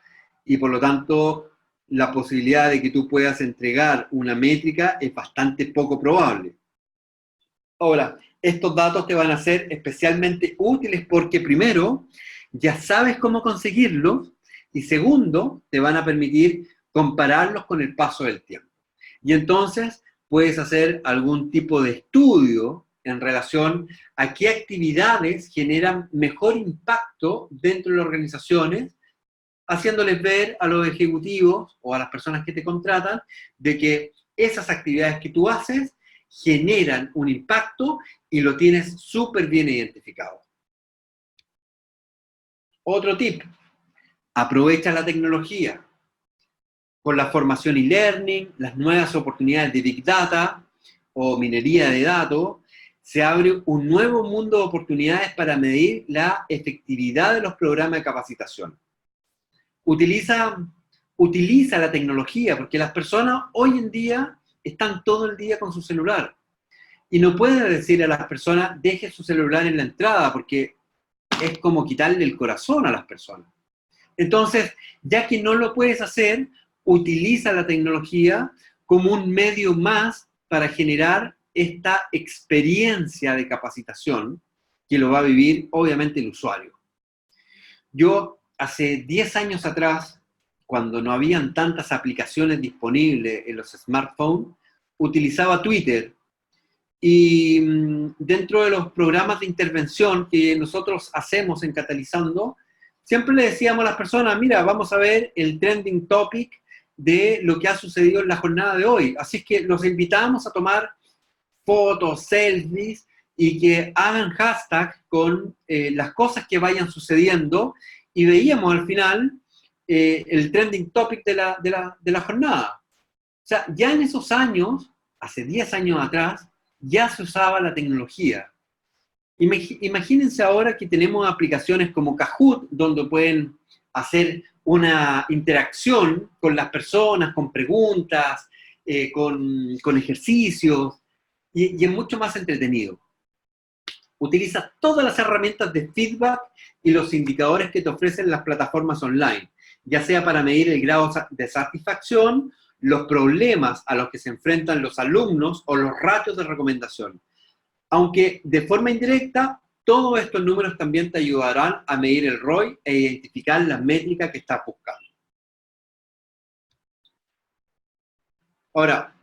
y por lo tanto la posibilidad de que tú puedas entregar una métrica es bastante poco probable. Ahora, estos datos te van a ser especialmente útiles porque primero, ya sabes cómo conseguirlos y segundo, te van a permitir compararlos con el paso del tiempo. Y entonces puedes hacer algún tipo de estudio en relación a qué actividades generan mejor impacto dentro de las organizaciones, haciéndoles ver a los ejecutivos o a las personas que te contratan de que esas actividades que tú haces generan un impacto y lo tienes súper bien identificado. Otro tip, aprovecha la tecnología. Con la formación e-learning, las nuevas oportunidades de Big Data o minería de datos, se abre un nuevo mundo de oportunidades para medir la efectividad de los programas de capacitación. Utiliza la tecnología, porque las personas hoy en día están todo el día con su celular. Y no puedes decir a las personas, deje su celular en la entrada, porque es como quitarle el corazón a las personas. Entonces, ya que no lo puedes hacer, utiliza la tecnología como un medio más para generar esta experiencia de capacitación que lo va a vivir, obviamente, el usuario. Yo, hace 10 años atrás, cuando no habían tantas aplicaciones disponibles en los smartphones, utilizaba Twitter. Y dentro de los programas de intervención que nosotros hacemos en Catalizando, siempre le decíamos a las personas, mira, vamos a ver el trending topic de lo que ha sucedido en la jornada de hoy. Así es que los invitamos a tomar fotos, selfies, y que hagan hashtag con las cosas que vayan sucediendo, y veíamos al final el trending topic de la jornada. O sea, ya en esos años, hace 10 años atrás, ya se usaba la tecnología. Imagínense ahora que tenemos aplicaciones como Kahoot, donde pueden hacer una interacción con las personas, con preguntas, con ejercicios, y es mucho más entretenido. Utiliza todas las herramientas de feedback y los indicadores que te ofrecen las plataformas online, ya sea para medir el grado de satisfacción, los problemas a los que se enfrentan los alumnos o los ratios de recomendación. Aunque de forma indirecta, todos estos números también te ayudarán a medir el ROI e identificar las métricas que estás buscando. Ahora,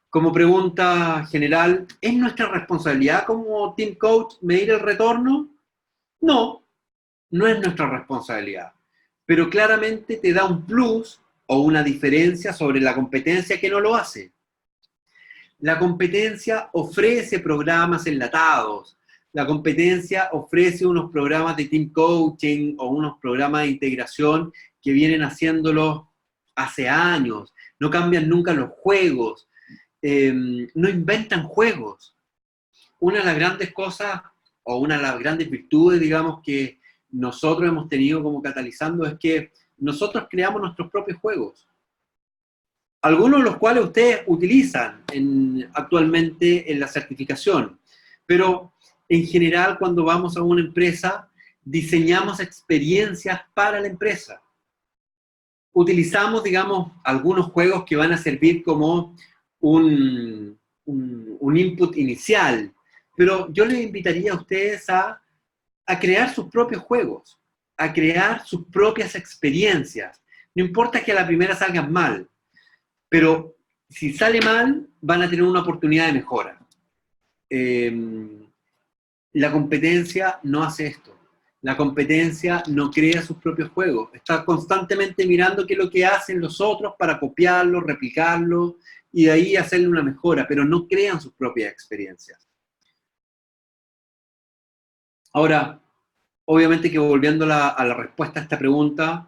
como pregunta general, ¿es nuestra responsabilidad como Team Coach medir el retorno? No, no es nuestra responsabilidad, pero claramente te da un plus o una diferencia sobre la competencia que no lo hace. La competencia ofrece programas enlatados, la competencia ofrece unos programas de team coaching o unos programas de integración que vienen haciéndolo hace años, no cambian nunca los juegos, no inventan juegos. Una de las grandes cosas, o una de las grandes virtudes, digamos, que nosotros hemos tenido como catalizando es que nosotros creamos nuestros propios juegos. Algunos de los cuales ustedes utilizan actualmente en la certificación, pero en general cuando vamos a una empresa, diseñamos experiencias para la empresa. Utilizamos, digamos, algunos juegos que van a servir como un input inicial, pero yo les invitaría a ustedes a crear sus propios juegos, a crear sus propias experiencias. No importa que a la primera salgan mal, pero si sale mal, van a tener una oportunidad de mejora. La competencia no hace esto. La competencia no crea sus propios juegos. Está constantemente mirando qué es lo que hacen los otros para copiarlo, replicarlo, y de ahí hacerle una mejora, pero no crean sus propias experiencias. Ahora, obviamente que volviendo a la respuesta a esta pregunta,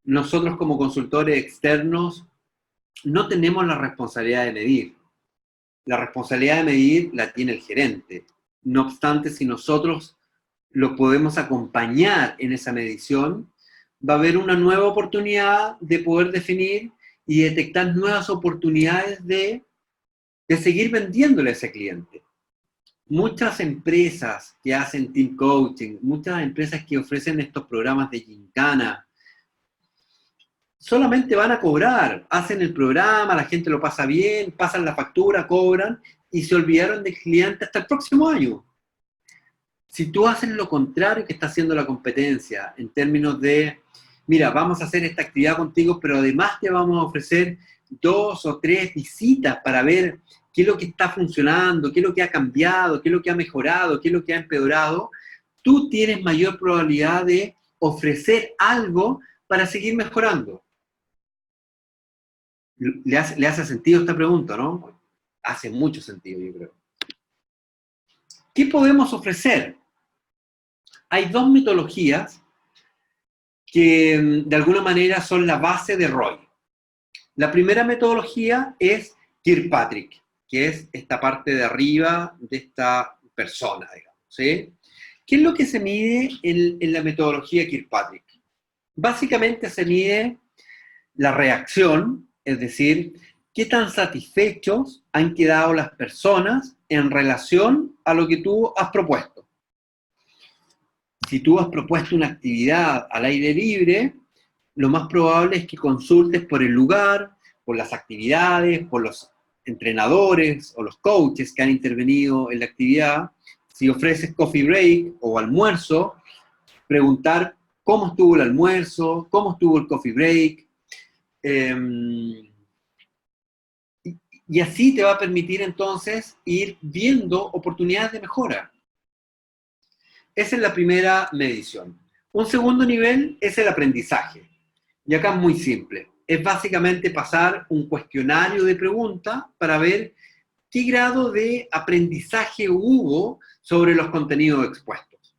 nosotros como consultores externos no tenemos la responsabilidad de medir. La responsabilidad de medir la tiene el gerente. No obstante, si nosotros lo podemos acompañar en esa medición, va a haber una nueva oportunidad de poder definir y detectar nuevas oportunidades de seguir vendiéndole a ese cliente. Muchas empresas que hacen team coaching, muchas empresas que ofrecen estos programas de gincana, solamente van a cobrar, hacen el programa, la gente lo pasa bien, pasan la factura, cobran, y se olvidaron del cliente hasta el próximo año. Si tú haces lo contrario que está haciendo la competencia, en términos de, mira, vamos a hacer esta actividad contigo, pero además te vamos a ofrecer 2 o 3 visitas para ver qué es lo que está funcionando, qué es lo que ha cambiado, qué es lo que ha mejorado, qué es lo que ha empeorado, tú tienes mayor probabilidad de ofrecer algo para seguir mejorando. ¿Le hace sentido esta pregunta, no? Hace mucho sentido, yo creo. ¿Qué podemos ofrecer? Hay 2 metodologías que de alguna manera son la base de ROI. La primera metodología es Kirkpatrick, que es esta parte de arriba de esta persona, digamos, ¿sí? ¿Qué es lo que se mide en la metodología Kirkpatrick? Básicamente se mide la reacción, es decir, qué tan satisfechos han quedado las personas en relación a lo que tú has propuesto. Si tú has propuesto una actividad al aire libre, lo más probable es que consultes por el lugar, por las actividades, por los entrenadores o los coaches que han intervenido en la actividad. Si ofreces coffee break o almuerzo, preguntar cómo estuvo el almuerzo, cómo estuvo el coffee break. Y así te va a permitir entonces ir viendo oportunidades de mejora. Esa es la primera medición. Un segundo nivel es el aprendizaje. Y acá es muy simple. Es básicamente pasar un cuestionario de preguntas para ver qué grado de aprendizaje hubo sobre los contenidos expuestos.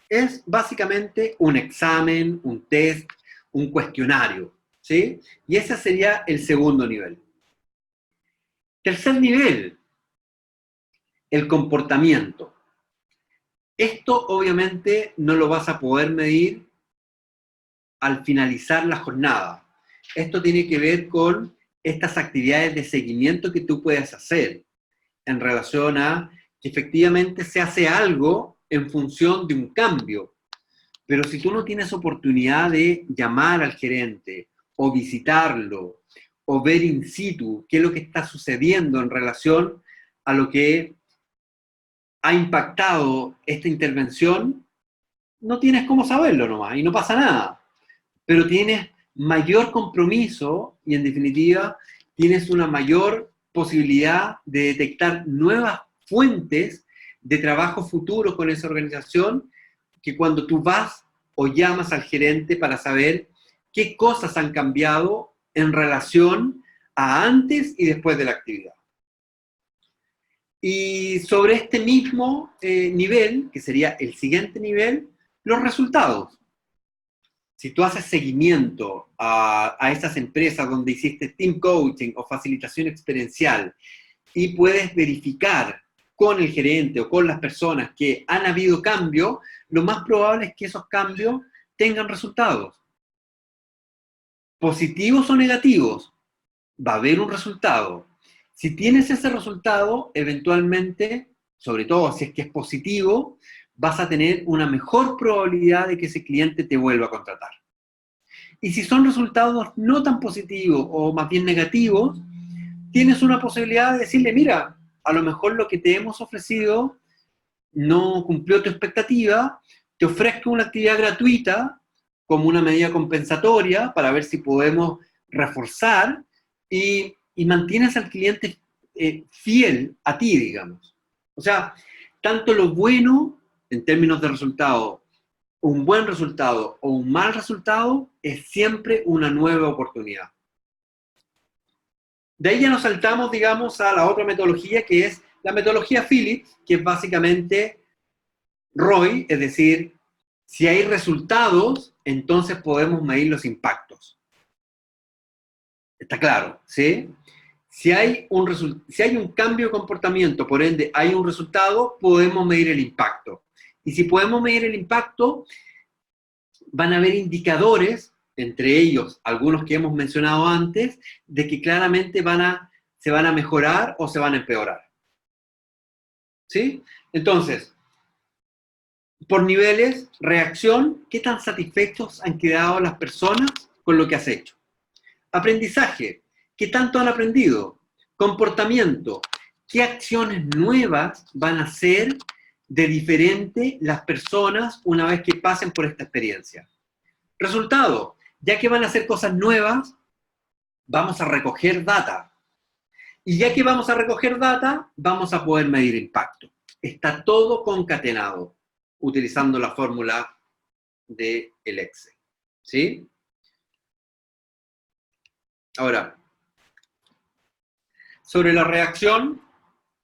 Es básicamente un examen, un test, un cuestionario, ¿sí? Y ese sería el segundo nivel. Tercer nivel, el comportamiento. Esto obviamente no lo vas a poder medir al finalizar la jornada. Esto tiene que ver con estas actividades de seguimiento que tú puedes hacer en relación a que efectivamente se hace algo en función de un cambio. Pero si tú no tienes oportunidad de llamar al gerente o visitarlo o ver in situ qué es lo que está sucediendo en relación a lo que ha impactado esta intervención, no tienes cómo saberlo nomás y no pasa nada. Pero tienes mayor compromiso y en definitiva tienes una mayor posibilidad de detectar nuevas fuentes de trabajo futuro con esa organización que cuando tú vas o llamas al gerente para saber qué cosas han cambiado en relación a antes y después de la actividad. Y sobre este mismo nivel, que sería el siguiente nivel, los resultados. Si tú haces seguimiento a esas empresas donde hiciste team coaching o facilitación experiencial y puedes verificar con el gerente o con las personas que han habido cambios, lo más probable es que esos cambios tengan resultados. Positivos o negativos, va a haber un resultado. Si tienes ese resultado, eventualmente, sobre todo si es que es positivo, vas a tener una mejor probabilidad de que ese cliente te vuelva a contratar. Y si son resultados no tan positivos o más bien negativos, tienes una posibilidad de decirle, mira, a lo mejor lo que te hemos ofrecido no cumplió tu expectativa, te ofrezco una actividad gratuita como una medida compensatoria para ver si podemos reforzar y mantienes al cliente fiel a ti, digamos. O sea, tanto lo bueno en términos de resultado, un buen resultado o un mal resultado, es siempre una nueva oportunidad. De ahí ya nos saltamos, digamos, a la otra metodología, que es la metodología Phillips, que es básicamente ROI, es decir, si hay resultados, entonces podemos medir los impactos. Está claro, ¿sí? Si hay un cambio de comportamiento, por ende hay un resultado, podemos medir el impacto. Y si podemos medir el impacto, van a haber indicadores, entre ellos algunos que hemos mencionado antes, de que claramente se van a mejorar o se van a empeorar. ¿Sí? Entonces, por niveles, reacción, ¿qué tan satisfechos han quedado las personas con lo que has hecho? Aprendizaje, ¿qué tanto han aprendido? Comportamiento, ¿qué acciones nuevas van a hacer de diferente las personas una vez que pasen por esta experiencia? Resultado, ya que van a hacer cosas nuevas, vamos a recoger data. Y ya que vamos a recoger data, vamos a poder medir impacto. Está todo concatenado, utilizando la fórmula del Excel. ¿Sí? Ahora, sobre la reacción,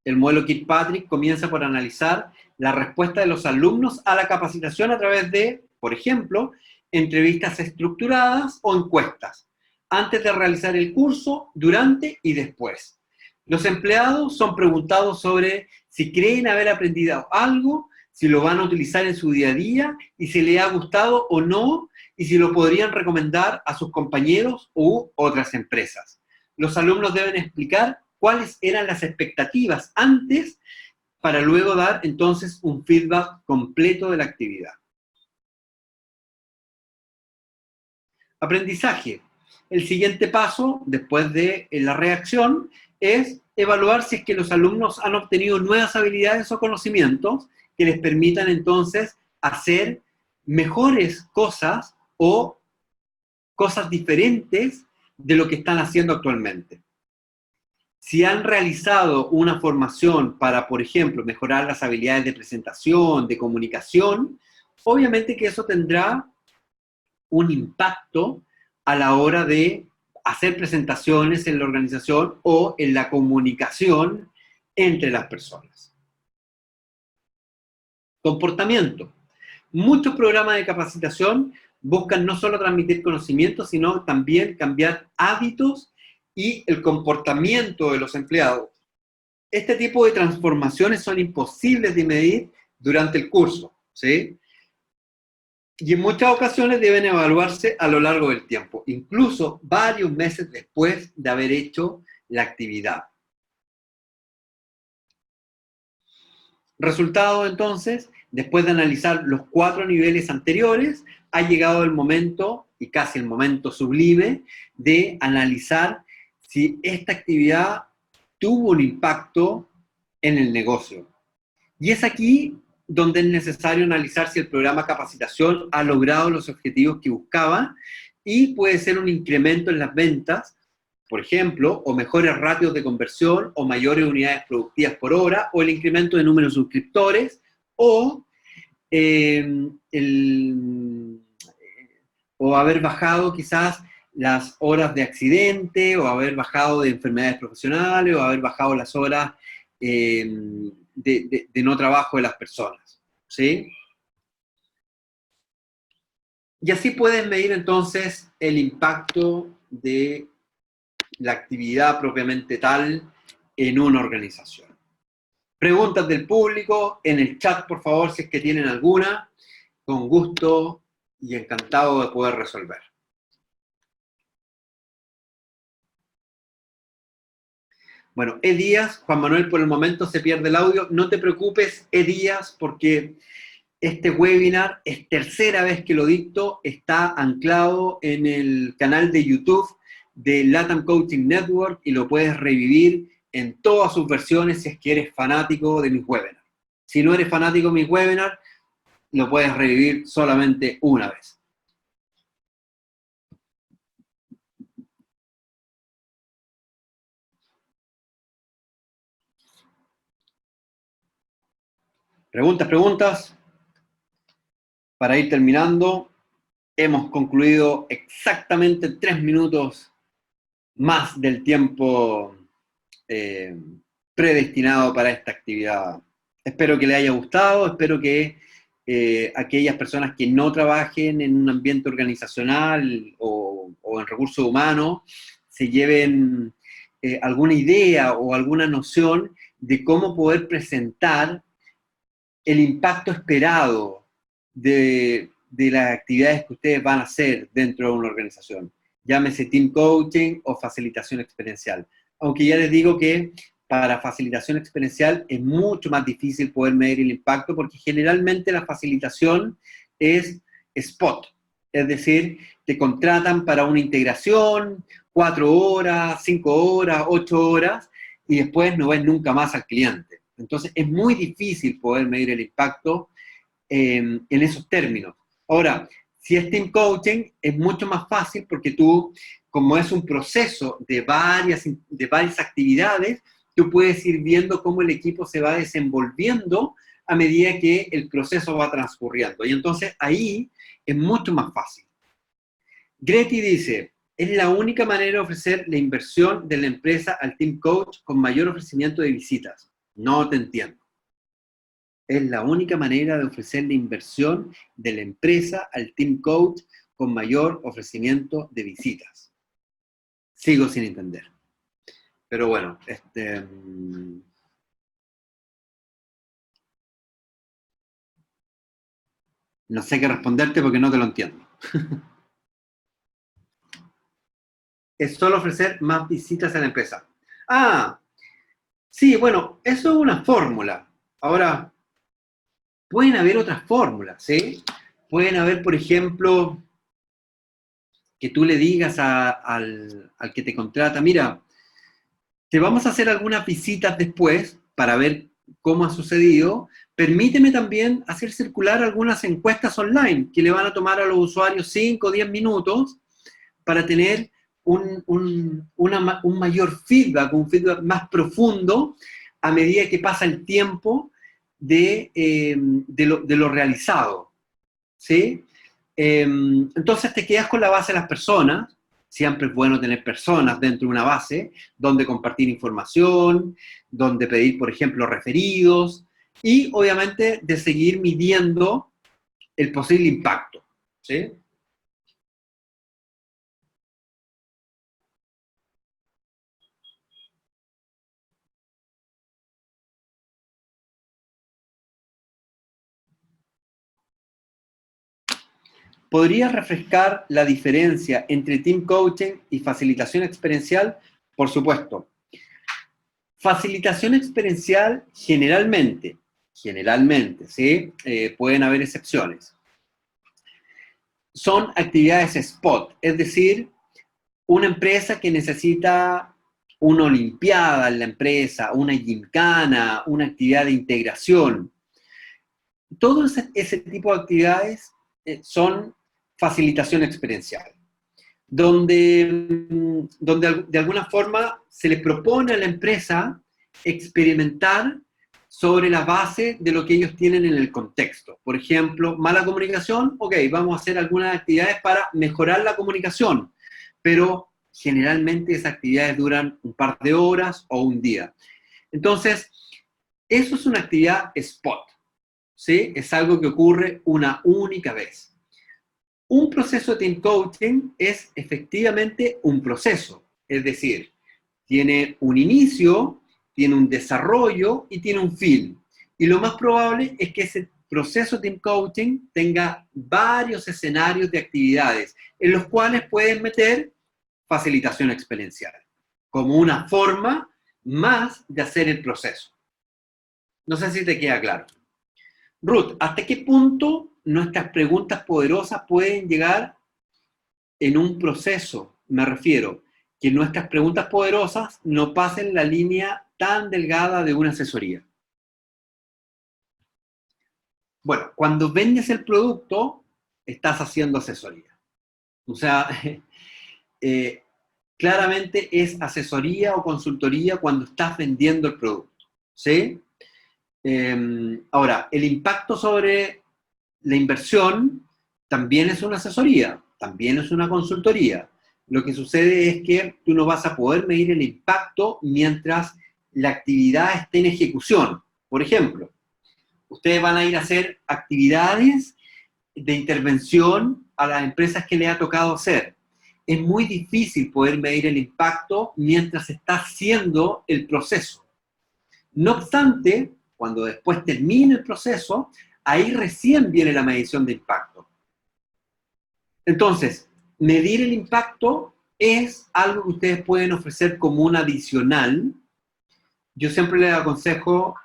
el modelo Kirkpatrick comienza por analizar la respuesta de los alumnos a la capacitación a través de, por ejemplo, entrevistas estructuradas o encuestas, antes de realizar el curso, durante y después. Los empleados son preguntados sobre si creen haber aprendido algo, si lo van a utilizar en su día a día y si les ha gustado o no, y si lo podrían recomendar a sus compañeros u otras empresas. Los alumnos deben explicar cuáles eran las expectativas antes para luego dar entonces un feedback completo de la actividad. Aprendizaje. El siguiente paso, después de la reacción, es evaluar si es que los alumnos han obtenido nuevas habilidades o conocimientos que les permitan entonces hacer mejores cosas o cosas diferentes de lo que están haciendo actualmente. Si han realizado una formación para, por ejemplo, mejorar las habilidades de presentación, de comunicación, obviamente que eso tendrá un impacto a la hora de hacer presentaciones en la organización o en la comunicación entre las personas. Comportamiento. Muchos programas de capacitación buscan no solo transmitir conocimiento, sino también cambiar hábitos y el comportamiento de los empleados. Este tipo de transformaciones son imposibles de medir durante el curso, ¿sí? Y en muchas ocasiones deben evaluarse a lo largo del tiempo, incluso varios meses después de haber hecho la actividad. Resultado, entonces, después de analizar los 4 niveles anteriores, ha llegado el momento, y casi el momento sublime, de analizar si esta actividad tuvo un impacto en el negocio. Y es aquí donde es necesario analizar si el programa de capacitación ha logrado los objetivos que buscaba y puede ser un incremento en las ventas, por ejemplo, o mejores ratios de conversión, o mayores unidades productivas por hora, o el incremento de número de suscriptores, o, o haber bajado quizás las horas de accidente, o haber bajado de enfermedades profesionales, o haber bajado las horas de no trabajo de las personas, ¿sí? Y así puedes medir entonces el impacto de la actividad propiamente tal en una organización. Preguntas del público en el chat, por favor, si es que tienen alguna, con gusto y encantado de poder resolver. Bueno, Díaz, Juan Manuel, por el momento se pierde el audio. No te preocupes, Díaz, porque este webinar es tercera vez que lo dicto, está anclado en el canal de YouTube de LATAM Coaching Network y lo puedes revivir en todas sus versiones si es que eres fanático de mis webinars. Si no eres fanático de mis webinars, lo puedes revivir solamente una vez. Preguntas. Para ir terminando, hemos concluido exactamente 3 minutos más del tiempo predestinado para esta actividad. Espero que les haya gustado, espero que aquellas personas que no trabajen en un ambiente organizacional o en recursos humanos se lleven alguna idea o alguna noción de cómo poder presentar el impacto esperado de las actividades que ustedes van a hacer dentro de una organización. Llámese team coaching o facilitación experiencial. Aunque ya les digo que para facilitación experiencial es mucho más difícil poder medir el impacto porque generalmente la facilitación es spot. Es decir, te contratan para una integración, 4 horas, 5 horas, 8 horas, y después no ves nunca más al cliente. Entonces es muy difícil poder medir el impacto en esos términos. Ahora, si es team coaching, es mucho más fácil porque tú, como es un proceso de varias actividades, tú puedes ir viendo cómo el equipo se va desenvolviendo a medida que el proceso va transcurriendo. Y entonces ahí es mucho más fácil. Greti dice, es la única manera de ofrecer la inversión de la empresa al team coach con mayor ofrecimiento de visitas. No te entiendo. Es la única manera de ofrecer la inversión de la empresa al team coach con mayor ofrecimiento de visitas. Sigo sin entender. Pero bueno, no sé qué responderte porque no te lo entiendo. Es solo ofrecer más visitas a la empresa. Ah, sí, bueno, eso es una fórmula. Ahora, pueden haber otras fórmulas, ¿sí? Pueden haber, por ejemplo, que tú le digas al que te contrata, mira, te vamos a hacer algunas visitas después para ver cómo ha sucedido. Permíteme también hacer circular algunas encuestas online que le van a tomar a los usuarios 5 o 10 minutos para tener un mayor feedback, un feedback más profundo a medida que pasa el tiempo de lo realizado, ¿sí? Entonces te quedas con la base de las personas Siempre es bueno tener personas dentro de una base donde compartir información, donde pedir, por ejemplo, referidos, y obviamente de seguir midiendo el posible impacto, ¿sí? ¿Podrías refrescar la diferencia entre team coaching y facilitación experiencial? Por supuesto. Facilitación experiencial generalmente, ¿sí? Pueden haber excepciones. Son actividades spot, es decir, una empresa que necesita una olimpiada en la empresa, una gincana, una actividad de integración. Todo ese tipo de actividades son facilitación experiencial, donde de alguna forma se le propone a la empresa experimentar sobre la base de lo que ellos tienen en el contexto. Por ejemplo, mala comunicación, ok, vamos a hacer algunas actividades para mejorar la comunicación, pero generalmente esas actividades duran un par de horas o un día. Entonces, eso es una actividad spot, ¿sí? Es algo que ocurre una única vez. Un proceso de team coaching es efectivamente un proceso, es decir, tiene un inicio, tiene un desarrollo y tiene un fin. Y lo más probable es que ese proceso de team coaching tenga varios escenarios de actividades en los cuales puedes meter facilitación experiencial como una forma más de hacer el proceso. No sé si te queda claro. Ruth, ¿hasta qué punto nuestras preguntas poderosas pueden llegar en un proceso? Me refiero, que nuestras preguntas poderosas no pasen la línea tan delgada de una asesoría. Bueno, cuando vendes el producto, estás haciendo asesoría. O sea, claramente es asesoría o consultoría cuando estás vendiendo el producto, ¿sí? Ahora, el impacto sobre la inversión también es una asesoría, también es una consultoría. Lo que sucede es que tú no vas a poder medir el impacto mientras la actividad esté en ejecución. Por ejemplo, ustedes van a ir a hacer actividades de intervención a las empresas que les ha tocado hacer. Es muy difícil poder medir el impacto mientras está haciendo el proceso. No obstante, cuando después termine el proceso, ahí recién viene la medición de impacto. Entonces, medir el impacto es algo que ustedes pueden ofrecer como un adicional. Yo siempre les aconsejo,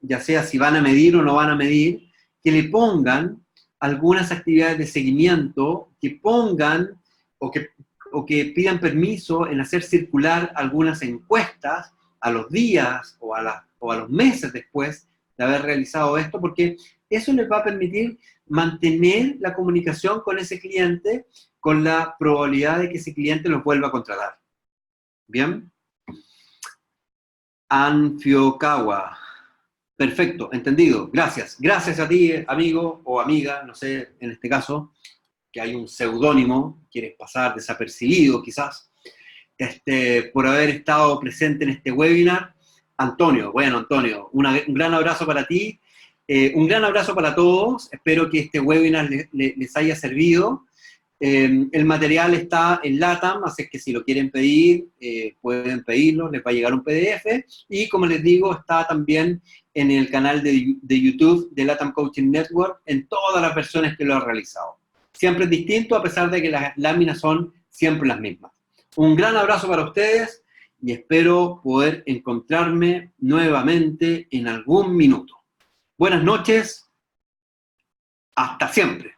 ya sea si van a medir o no van a medir, que le pongan algunas actividades de seguimiento, que pongan o que pidan permiso en hacer circular algunas encuestas a los días o a los meses después de haber realizado esto, porque eso les va a permitir mantener la comunicación con ese cliente con la probabilidad de que ese cliente los vuelva a contratar. ¿Bien? Anfiokawa. Perfecto, entendido. Gracias. Gracias a ti, amigo o amiga, no sé, en este caso, que hay un seudónimo, quieres pasar desapercibido quizás, por haber estado presente en este webinar. Antonio, bueno, Antonio, un gran abrazo para ti, un gran abrazo para todos, espero que este webinar les haya servido. El material está en LATAM, así que si lo quieren pedir, pueden pedirlo, les va a llegar un PDF, y como les digo, está también en el canal de YouTube de LATAM Coaching Network, en todas las versiones que lo he realizado. Siempre es distinto, a pesar de que las láminas son siempre las mismas. Un gran abrazo para ustedes, y espero poder encontrarme nuevamente en algún minuto. Buenas noches, hasta siempre.